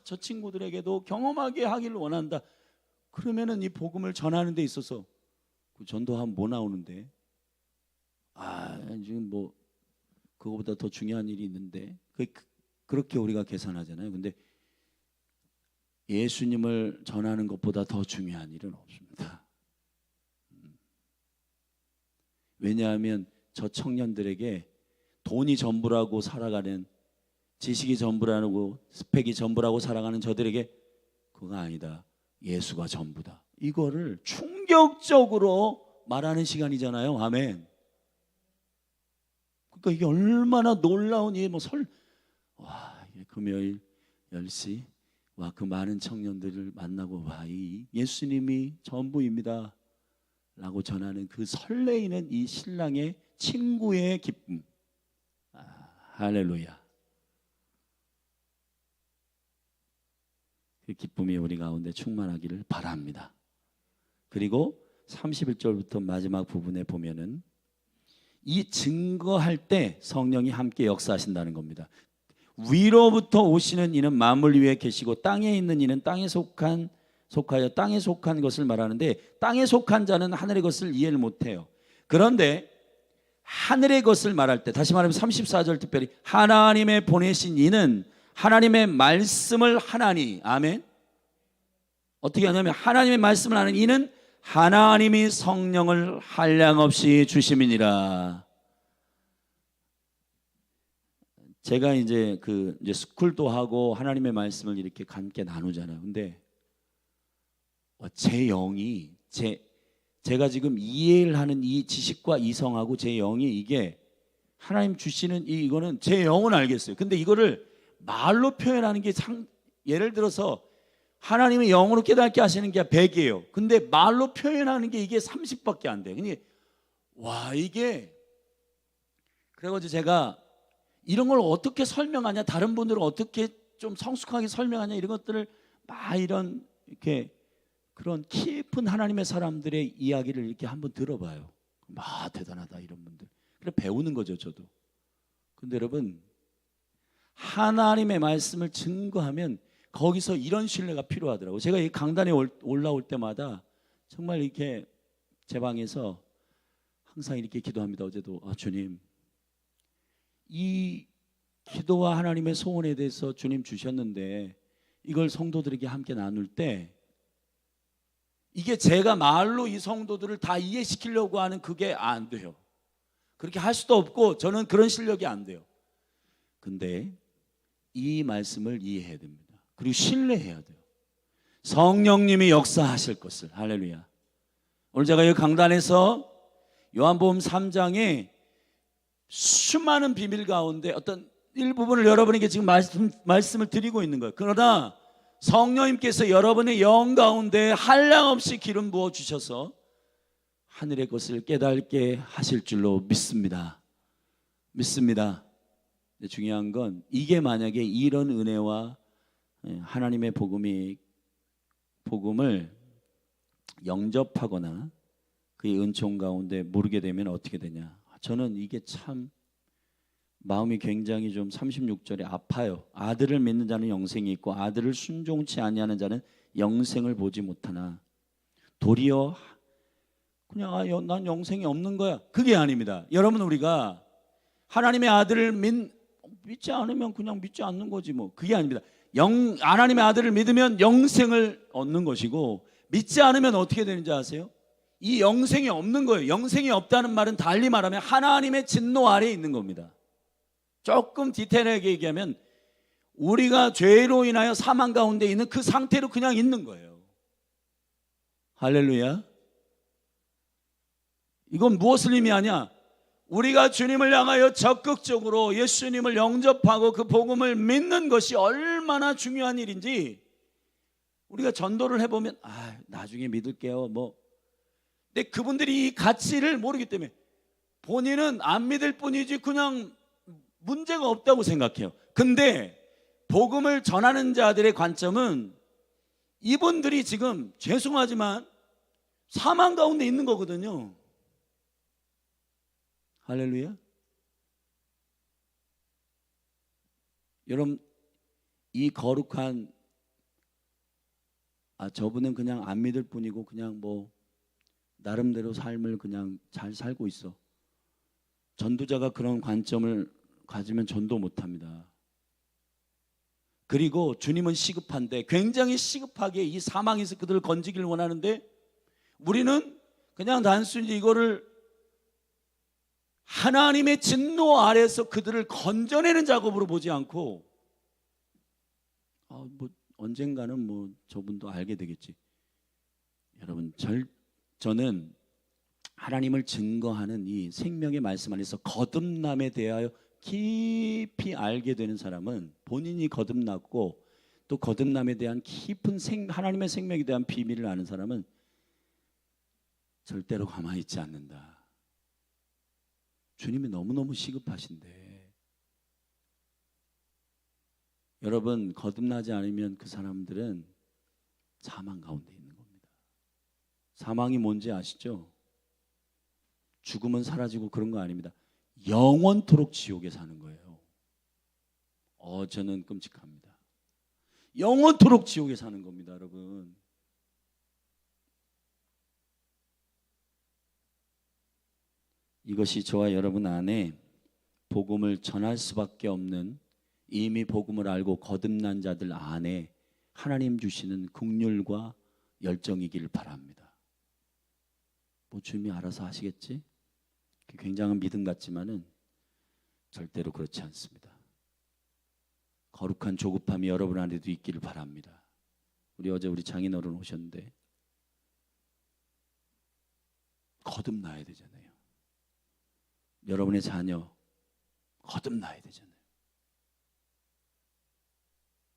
저 친구들에게도 경험하게 하기를 원한다. 그러면은 이 복음을 전하는 데 있어서 그 전도하면 뭐 나오는데? 지금 뭐 그거보다 더 중요한 일이 있는데 그렇게 우리가 계산하잖아요. 근데 예수님을 전하는 것보다 더 중요한 일은 없습니다. 왜냐하면 저 청년들에게 돈이 전부라고 살아가는 지식이 전부라고 스펙이 전부라고 살아가는 저들에게 그거 아니다. 예수가 전부다. 이거를 충격적으로 말하는 시간이잖아요. 아멘. 그러니까 이게 얼마나 놀라운 금요일 10시 그 많은 청년들을 만나고 이 예수님이 전부입니다 라고 전하는 그 설레이는 이 신랑의 친구의 기쁨. 할렐루야. 그 기쁨이 우리 가운데 충만하기를 바랍니다. 그리고 31절부터 마지막 부분에 보면은 이 증거할 때 성령이 함께 역사하신다는 겁니다. 위로부터 오시는 이는 만물 위에 계시고 땅에 있는 이는 속하여 땅에 속한 것을 말하는데 땅에 속한 자는 하늘의 것을 이해를 못해요. 그런데 하늘의 것을 말할 때 다시 말하면 34절 특별히 하나님의 보내신 이는 하나님의 말씀을 하나니 아멘. 어떻게 하냐면 하나님의 말씀을 하는 이는 하나님이 성령을 한량없이 주심이니라. 제가 이제 이제 스쿨도 하고 하나님의 말씀을 이렇게 함께 나누잖아요. 근데 제 영이 제가 지금 이해를 하는 이 지식과 이성하고 제 영이 이게 하나님 주시는 이거는 제 영은 알겠어요. 근데 이거를 말로 표현하는 게 예를 들어서 하나님의 영으로 깨닫게 하시는 게 100이에요. 근데 말로 표현하는 게 이게 30밖에 안 돼요. 근데 이게 그래가지고 제가 이런 걸 어떻게 설명하냐, 다른 분들은 어떻게 좀 성숙하게 설명하냐 이런 것들을 이런 이렇게 그런 깊은 하나님의 사람들의 이야기를 이렇게 한번 들어봐요. 대단하다 이런 분들. 그래 배우는 거죠 저도. 근데 여러분 하나님의 말씀을 증거하면 거기서 이런 신뢰가 필요하더라고요. 제가 이 강단에 올라올 때마다 정말 이렇게 제 방에서 항상 이렇게 기도합니다. 어제도 주님 이 기도와 하나님의 소원에 대해서 주님 주셨는데 이걸 성도들에게 함께 나눌 때 이게 제가 말로 이 성도들을 다 이해시키려고 하는 그게 안 돼요. 그렇게 할 수도 없고 저는 그런 실력이 안 돼요. 근데 이 말씀을 이해해야 됩니다. 그리고 신뢰해야 돼요. 성령님이 역사하실 것을. 할렐루야. 오늘 제가 이 강단에서 요한복음 3장에 수많은 비밀 가운데 어떤 일부분을 여러분에게 지금 말씀을 드리고 있는 거예요. 그러나 성령님께서 여러분의 영 가운데 한량없이 기름 부어 주셔서 하늘의 것을 깨닫게 하실 줄로 믿습니다. 믿습니다. 중요한 건 이게 만약에 이런 은혜와 하나님의 복음을 영접하거나 그의 은총 가운데 모르게 되면 어떻게 되냐. 저는 이게 참 마음이 굉장히 좀 36절에 아파요. 아들을 믿는 자는 영생이 있고 아들을 순종치 아니하는 자는 영생을 보지 못하나 도리어 그냥 난 영생이 없는 거야. 그게 아닙니다. 여러분, 우리가 하나님의 아들을 믿지 않으면 그냥 믿지 않는 거지 뭐. 그게 아닙니다. 하나님의 아들을 믿으면 영생을 얻는 것이고 믿지 않으면 어떻게 되는지 아세요? 이 영생이 없는 거예요. 영생이 없다는 말은 달리 말하면 하나님의 진노 아래에 있는 겁니다. 조금 디테일하게 얘기하면 우리가 죄로 인하여 사망 가운데 있는 그 상태로 그냥 있는 거예요. 할렐루야. 이건 무엇을 의미하냐? 우리가 주님을 향하여 적극적으로 예수님을 영접하고 그 복음을 믿는 것이 얼마나 중요한 일인지 우리가 전도를 해보면 나중에 믿을게요 뭐. 근데 그분들이 이 가치를 모르기 때문에 본인은 안 믿을 뿐이지 그냥 문제가 없다고 생각해요. 근데 복음을 전하는 자들의 관점은 이분들이 지금 죄송하지만 사망 가운데 있는 거거든요. 할렐루야. 여러분, 이 거룩한 저분은 그냥 안 믿을 뿐이고 그냥 뭐 나름대로 삶을 그냥 잘 살고 있어. 전도자가 그런 관점을 가지면 전도 못합니다. 그리고 주님은 시급한데 굉장히 시급하게 이 사망에서 그들을 건지기를 원하는데 우리는 그냥 단순히 이거를 하나님의 진노 아래서 그들을 건져내는 작업으로 보지 않고 뭐 언젠가는 뭐 저분도 알게 되겠지. 여러분, 저는 하나님을 증거하는 이 생명의 말씀 안에서 거듭남에 대하여 깊이 알게 되는 사람은 본인이 거듭났고 또 거듭남에 대한 깊은 하나님의 생명에 대한 비밀을 아는 사람은 절대로 가만히 있지 않는다. 주님이 너무너무 시급하신데 여러분, 거듭나지 않으면 그 사람들은 사망 가운데 있는 겁니다. 사망이 뭔지 아시죠? 죽음은 사라지고 그런 거 아닙니다. 영원토록 지옥에 사는 거예요. 저는 끔찍합니다. 영원토록 지옥에 사는 겁니다, 여러분. 이것이 저와 여러분 안에 복음을 전할 수밖에 없는, 이미 복음을 알고 거듭난 자들 안에 하나님 주시는 긍휼과 열정이길 바랍니다. 뭐 주님이 알아서 하시겠지? 굉장한 믿음 같지만은 절대로 그렇지 않습니다. 거룩한 조급함이 여러분 안에도 있기를 바랍니다. 어제 우리 장인어른 오셨는데 거듭나야 되잖아요. 여러분의 자녀 거듭나야 되잖아요.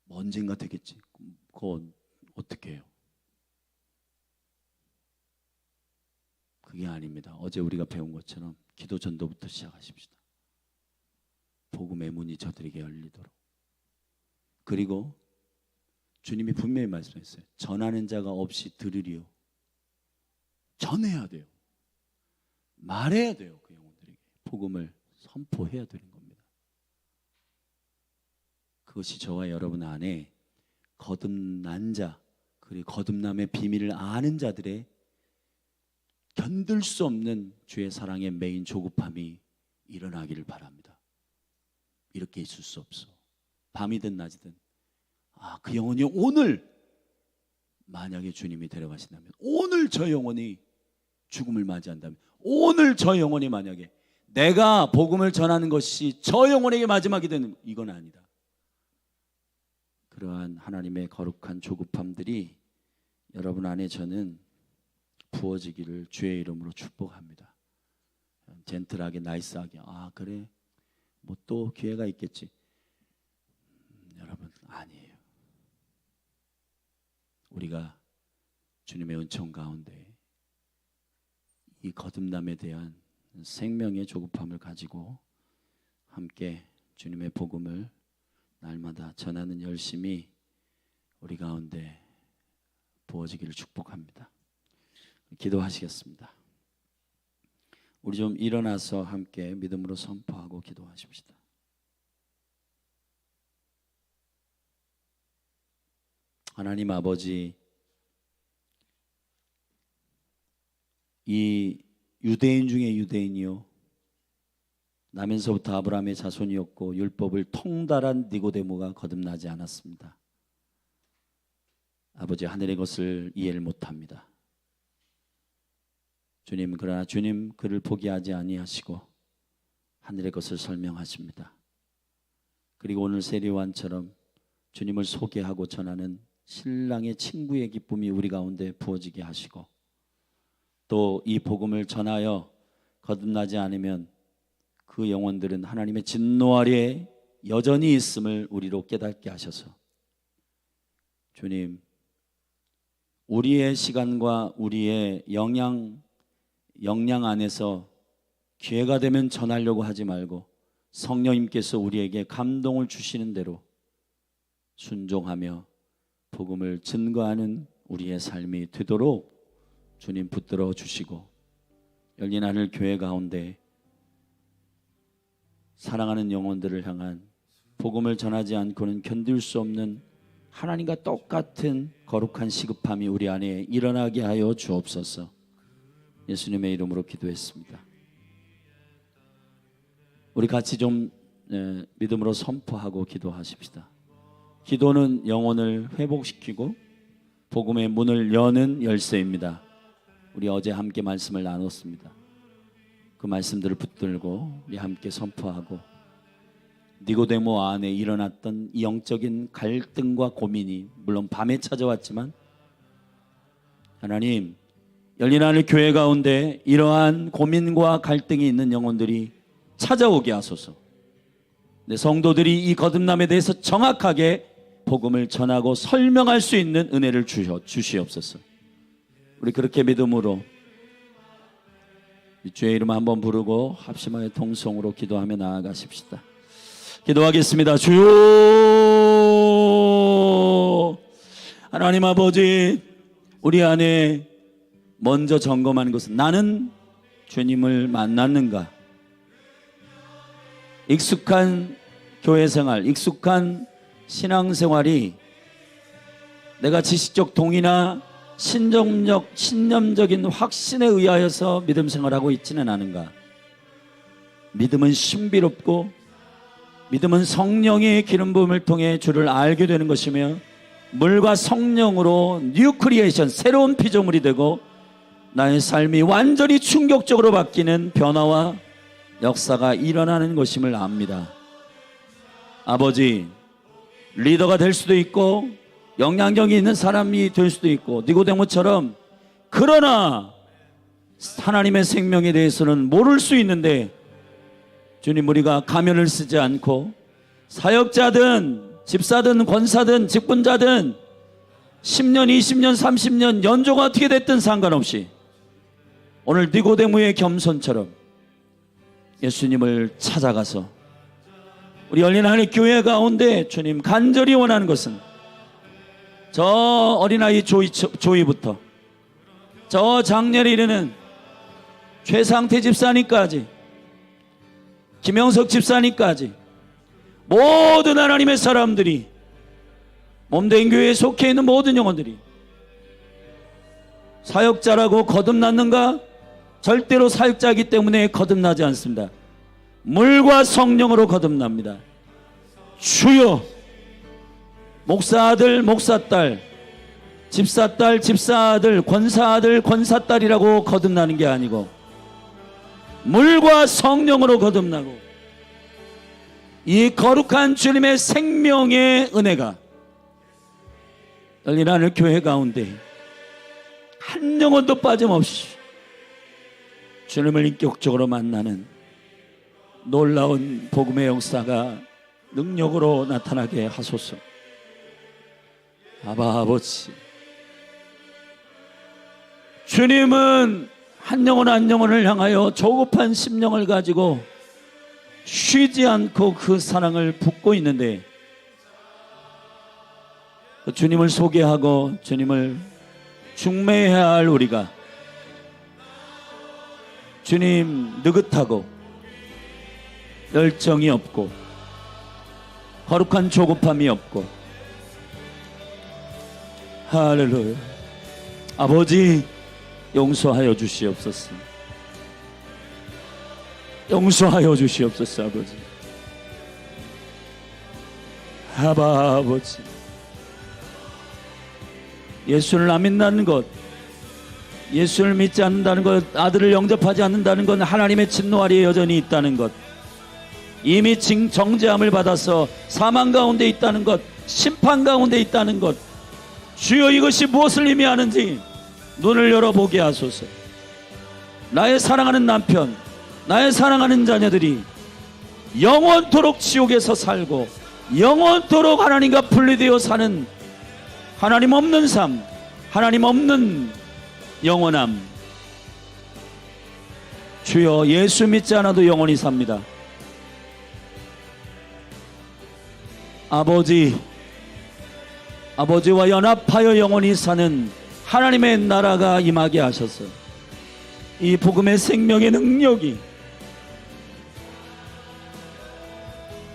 뭐 언젠가 되겠지. 그거 어떻게 해요? 그게 아닙니다. 어제 우리가 배운 것처럼 기도 전도부터 시작하십시다. 복음의 문이 저들에게 열리도록. 그리고 주님이 분명히 말씀했어요. 전하는 자가 없이 들으리요. 전해야 돼요. 말해야 돼요. 그 영혼들에게 복음을 선포해야 되는 겁니다. 그것이 저와 여러분 안에 거듭난 자, 그리고 거듭남의 비밀을 아는 자들의 견딜 수 없는 주의 사랑의 메인 조급함이 일어나기를 바랍니다. 이렇게 있을 수 없어. 밤이든 낮이든 그 영혼이 오늘 만약에 주님이 데려가신다면, 오늘 저 영혼이 죽음을 맞이한다면, 오늘 저 영혼이 만약에 내가 복음을 전하는 것이 저 영혼에게 마지막이 되는, 이건 아니다. 그러한 하나님의 거룩한 조급함들이 여러분 안에 저는 부어지기를 주의 이름으로 축복합니다. 젠틀하게 나이스하게 그래 뭐 또 기회가 있겠지. 여러분 아니에요. 우리가 주님의 은총 가운데 이 거듭남에 대한 생명의 조급함을 가지고 함께 주님의 복음을 날마다 전하는 열심이 우리 가운데 부어지기를 축복합니다. 기도하시겠습니다. 우리 좀 일어나서 함께 믿음으로 선포하고 기도하십시다. 하나님 아버지, 이 유대인 중에 유대인이요 나면서부터 아브라함의 자손이었고 율법을 통달한 니고데모가 거듭나지 않았습니다. 아버지, 하늘의 것을 이해를 못합니다. 주님, 그러나 주님 그를 포기하지 아니하시고 하늘의 것을 설명하십니다. 그리고 오늘 세리요한처럼 주님을 소개하고 전하는 신랑의 친구의 기쁨이 우리 가운데 부어지게 하시고 또 이 복음을 전하여 거듭나지 않으면 그 영혼들은 하나님의 진노 아래에 여전히 있음을 우리로 깨닫게 하셔서 주님, 우리의 시간과 우리의 역량 안에서 기회가 되면 전하려고 하지 말고 성령님께서 우리에게 감동을 주시는 대로 순종하며 복음을 증거하는 우리의 삶이 되도록 주님 붙들어 주시고 열린 하늘 교회 가운데 사랑하는 영혼들을 향한 복음을 전하지 않고는 견딜 수 없는 하나님과 똑같은 거룩한 시급함이 우리 안에 일어나게 하여 주옵소서. 예수님의 이름으로 기도했습니다. 우리 같이 좀 믿음으로 선포하고 기도하십시다. 기도는 영혼을 회복시키고 복음의 문을 여는 열쇠입니다. 우리 어제 함께 말씀을 나눴습니다. 그 말씀들을 붙들고 우리 함께 선포하고 니고데모 안에 일어났던 이 영적인 갈등과 고민이 물론 밤에 찾아왔지만 하나님, 열린 하늘 교회 가운데 이러한 고민과 갈등이 있는 영혼들이 찾아오게 하소서. 내 성도들이 이 거듭남에 대해서 정확하게 복음을 전하고 설명할 수 있는 은혜를 주시옵소서. 우리 그렇게 믿음으로 주의 이름 한번 부르고 합심하여 통성으로 기도하며 나아가십시다. 기도하겠습니다. 주여, 하나님 아버지, 우리 안에 먼저 점검하는 것은 나는 주님을 만났는가? 익숙한 교회생활, 익숙한 신앙생활이 내가 지식적 동의나 신념적인 확신에 의하여서 믿음 생활하고 있지는 않은가? 믿음은 신비롭고 믿음은 성령의 기름 부음을 통해 주를 알게 되는 것이며 물과 성령으로 뉴 크리에이션, 새로운 피조물이 되고 나의 삶이 완전히 충격적으로 바뀌는 변화와 역사가 일어나는 것임을 압니다. 아버지, 리더가 될 수도 있고 영향력이 있는 사람이 될 수도 있고 니고데모처럼, 그러나 하나님의 생명에 대해서는 모를 수 있는데 주님, 우리가 가면을 쓰지 않고 사역자든 집사든 권사든 직분자든 10년, 20년, 30년 연조가 어떻게 됐든 상관없이 오늘 니고데모의 겸손처럼 예수님을 찾아가서 우리 열린 하늘 교회 가운데 주님 간절히 원하는 것은 저 어린아이 조이부터 저 장년에 이르는 최상태 집사님까지 김영석 집사님까지 모든 하나님의 사람들이, 몸된 교회에 속해 있는 모든 영혼들이 사역자라고 거듭났는가? 절대로 사역자이기 때문에 거듭나지 않습니다. 물과 성령으로 거듭납니다. 주여, 목사아들, 목사딸, 집사딸, 집사아들, 권사아들, 권사딸이라고 거듭나는 게 아니고 물과 성령으로 거듭나고 이 거룩한 주님의 생명의 은혜가 열린 하늘 교회 가운데 한 영혼도 빠짐없이 주님을 인격적으로 만나는 놀라운 복음의 역사가 능력으로 나타나게 하소서. 아버지, 주님은 한 영혼 한 영혼을 향하여 조급한 심령을 가지고 쉬지 않고 그 사랑을 붓고 있는데, 주님을 소개하고 주님을 중매해야 할 우리가 주님 느긋하고 열정이 없고 거룩한 조급함이 없고, 할렐루야. 아버지, 용서하여 주시옵소서. 용서하여 주시옵소서. 아버지, 아버지, 예수를 안 믿는 것, 예수를 믿지 않는다는 것, 아들을 영접하지 않는다는 건 하나님의 진노 아래에 여전히 있다는 것, 이미 정죄함을 받아서 사망 가운데 있다는 것, 심판 가운데 있다는 것, 주여 이것이 무엇을 의미하는지 눈을 열어보게 하소서. 나의 사랑하는 남편, 나의 사랑하는 자녀들이 영원토록 지옥에서 살고 영원토록 하나님과 분리되어 사는 하나님 없는 삶, 하나님 없는 영원함, 주여 예수 믿지 않아도 영원히 삽니다. 아버지, 아버지와 연합하여 영원히 사는 하나님의 나라가 임하게 하셔서 이 복음의 생명의 능력이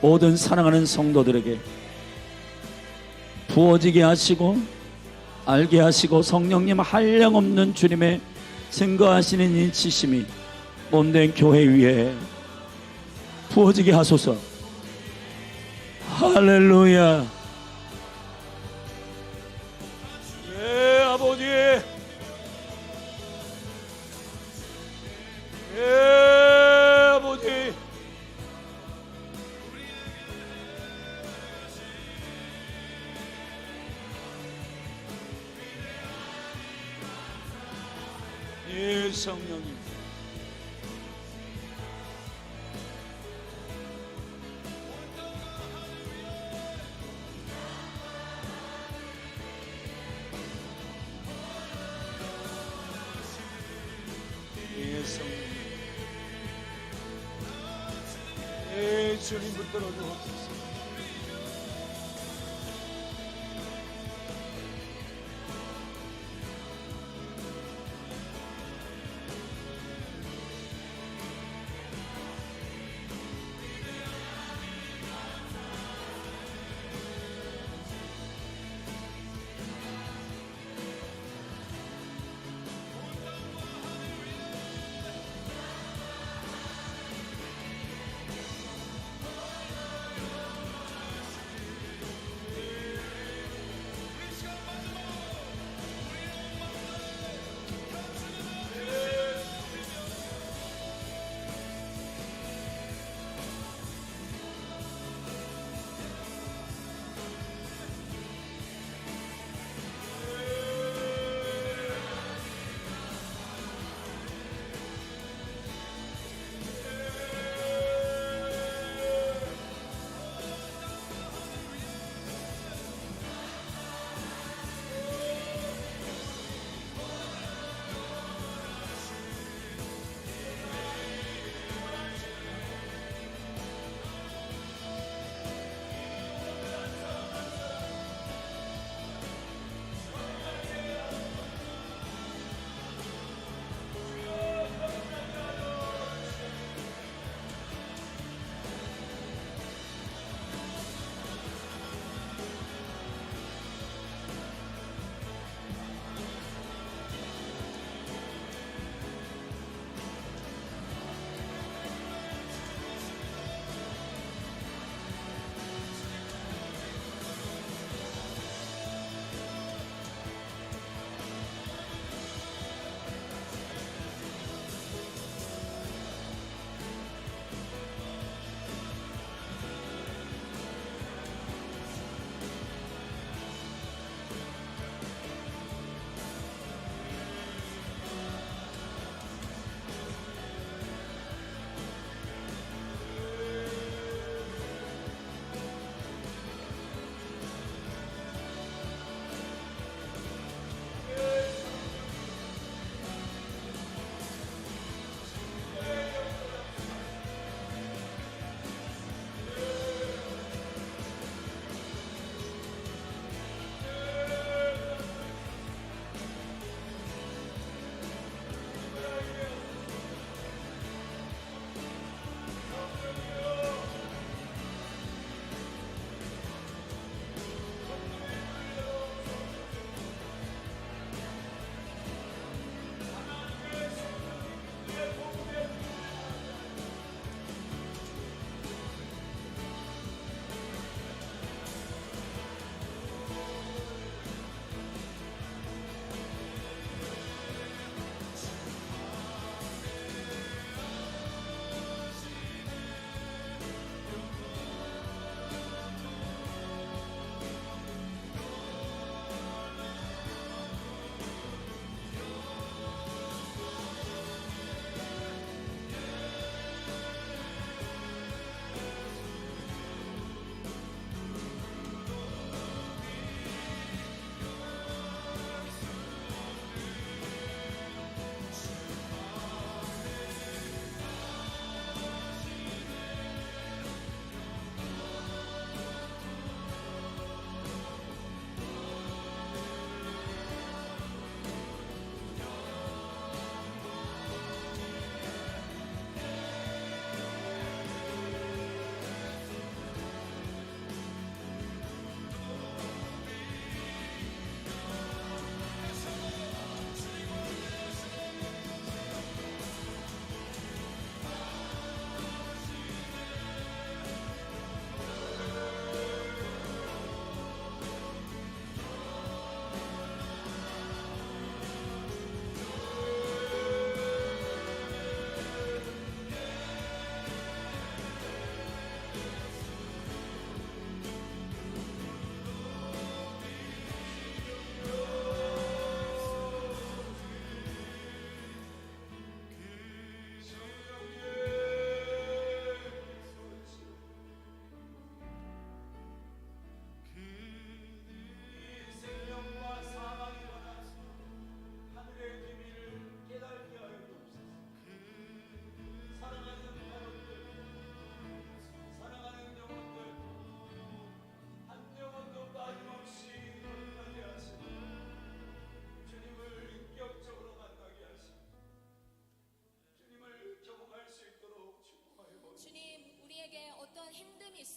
모든 사랑하는 성도들에게 부어지게 하시고 알게 하시고, 성령님 한량없는 주님의 증거하시는 인치심이 몸된 교회 위에 부어지게 하소서. 할렐루야. 예, 아버지, 예, 아버지, 예, 성령님, 예, 성령님, 예, 주님 붙들어 주옵소서.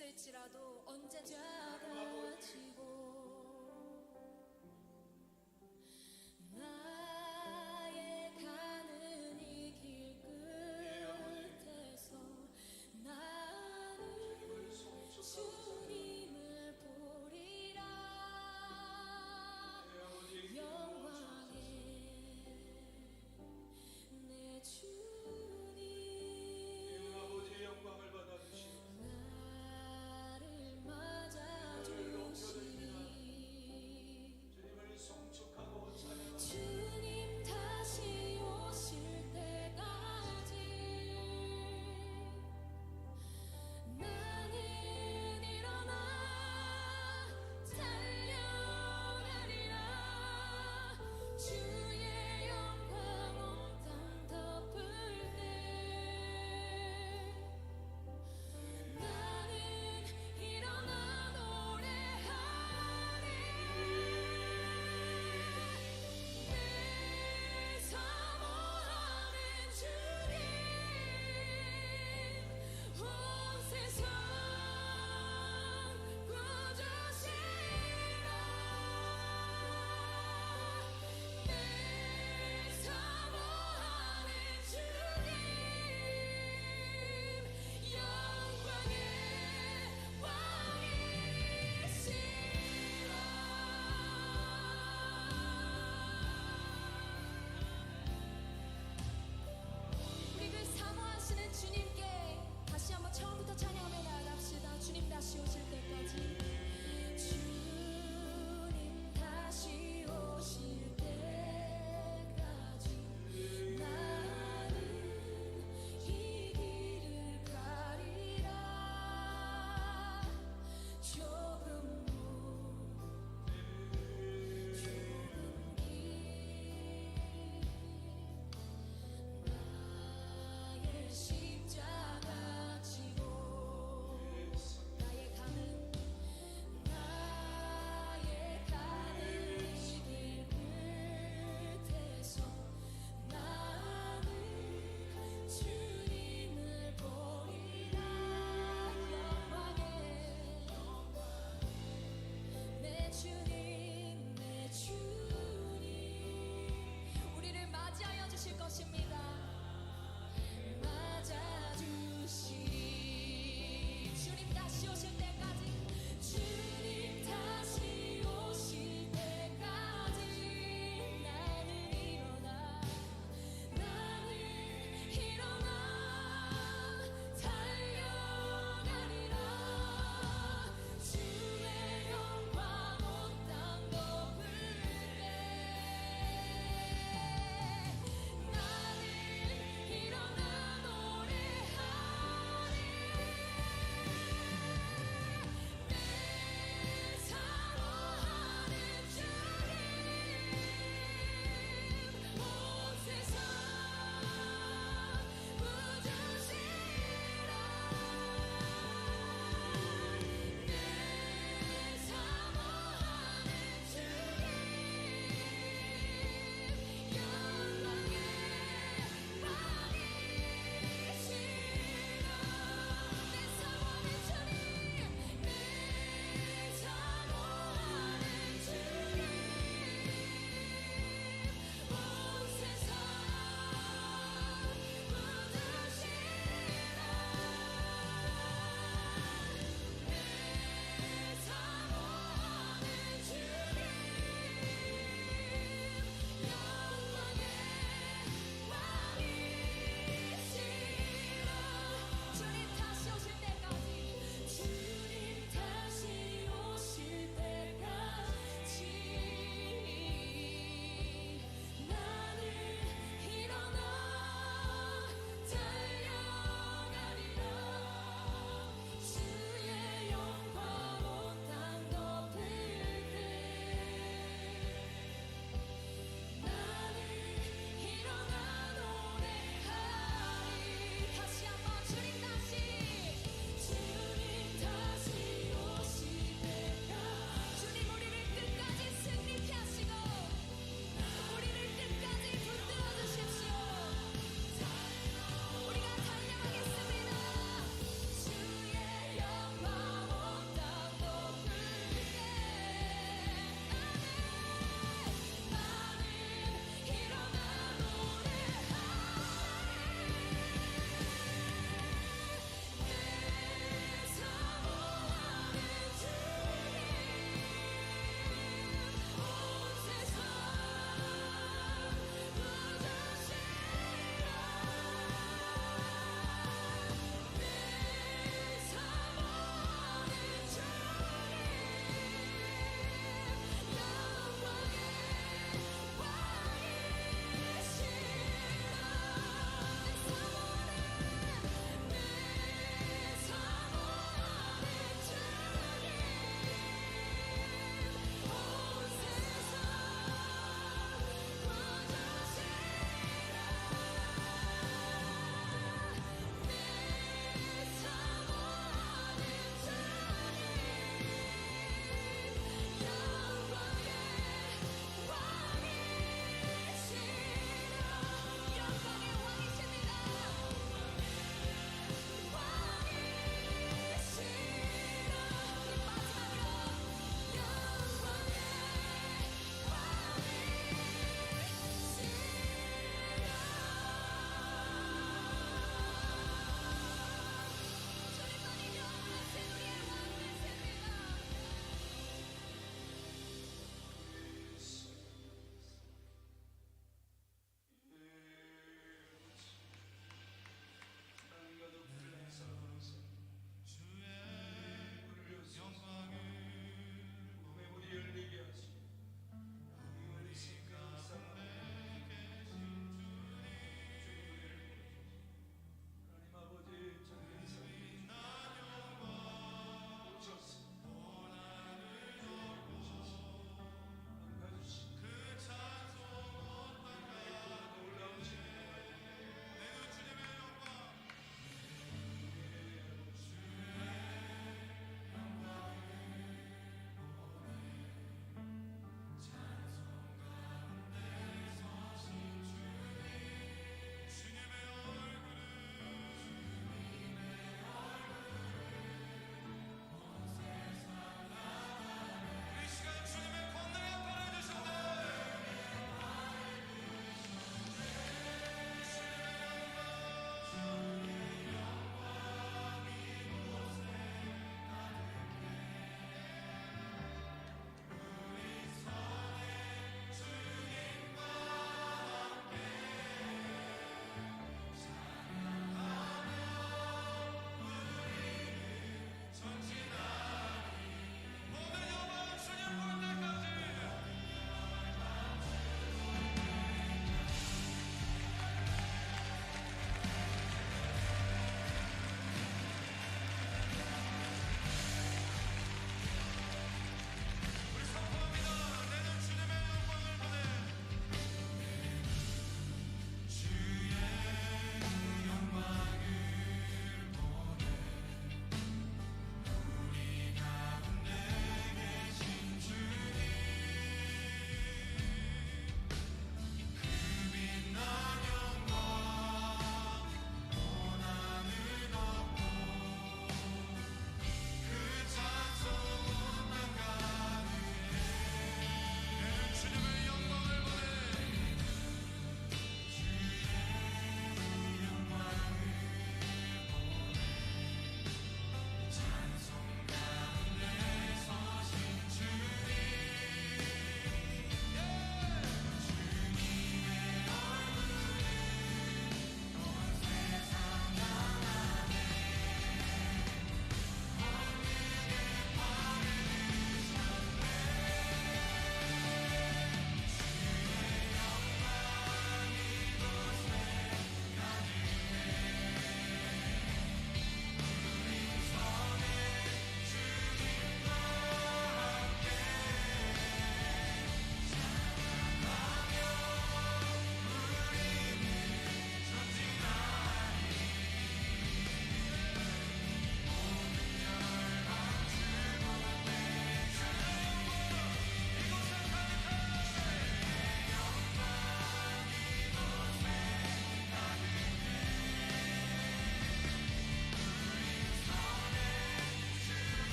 있을지라도 언제 작아지고 나의 가는 이 길 끝에서 나는 주님을 보리라. 영광의 내 주님 아버지의 영광을 받아주시옵소서. 나를 맞아주시고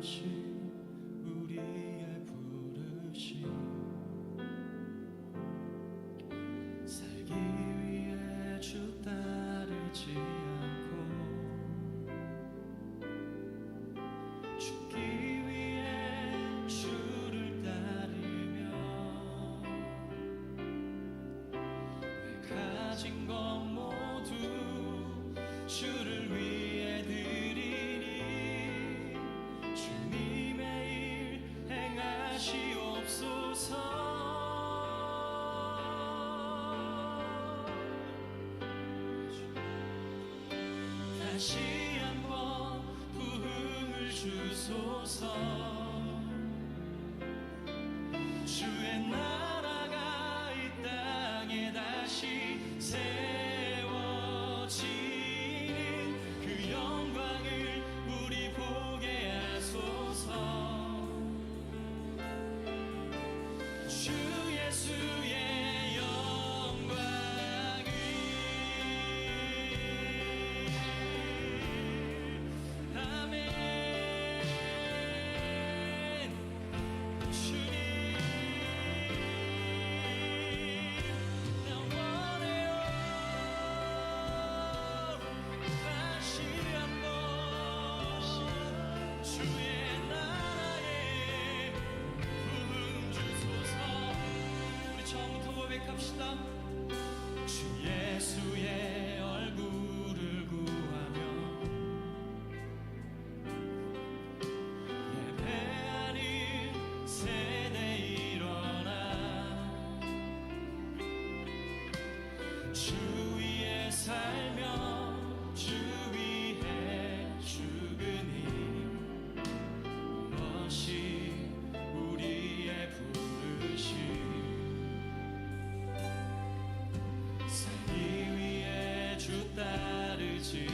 부르심 우리의 부르심 살기 위해 주 따르지 않고 죽기 위해 주를 따르며 내 가진 것 모두 주를 위해 드리니 주님의 일 행하시옵소서. 다시 한번 부흥을 주소서. 주의 나라가 이 땅에 다시 세워지는 그 영광을 우리 보게 하소서. 주 예수의 영광을 아멘. 주님 나 원해요. 다시 한번 주의 나라에 부흥 주소서. 우리 처음부터 고백합시다. 주 예수의 얼굴을 구하며 예배하는 세대 일어나 주 위에 살며 주 위에 죽으니 무엇이 우리의 부르심 살기 위해 주 따르지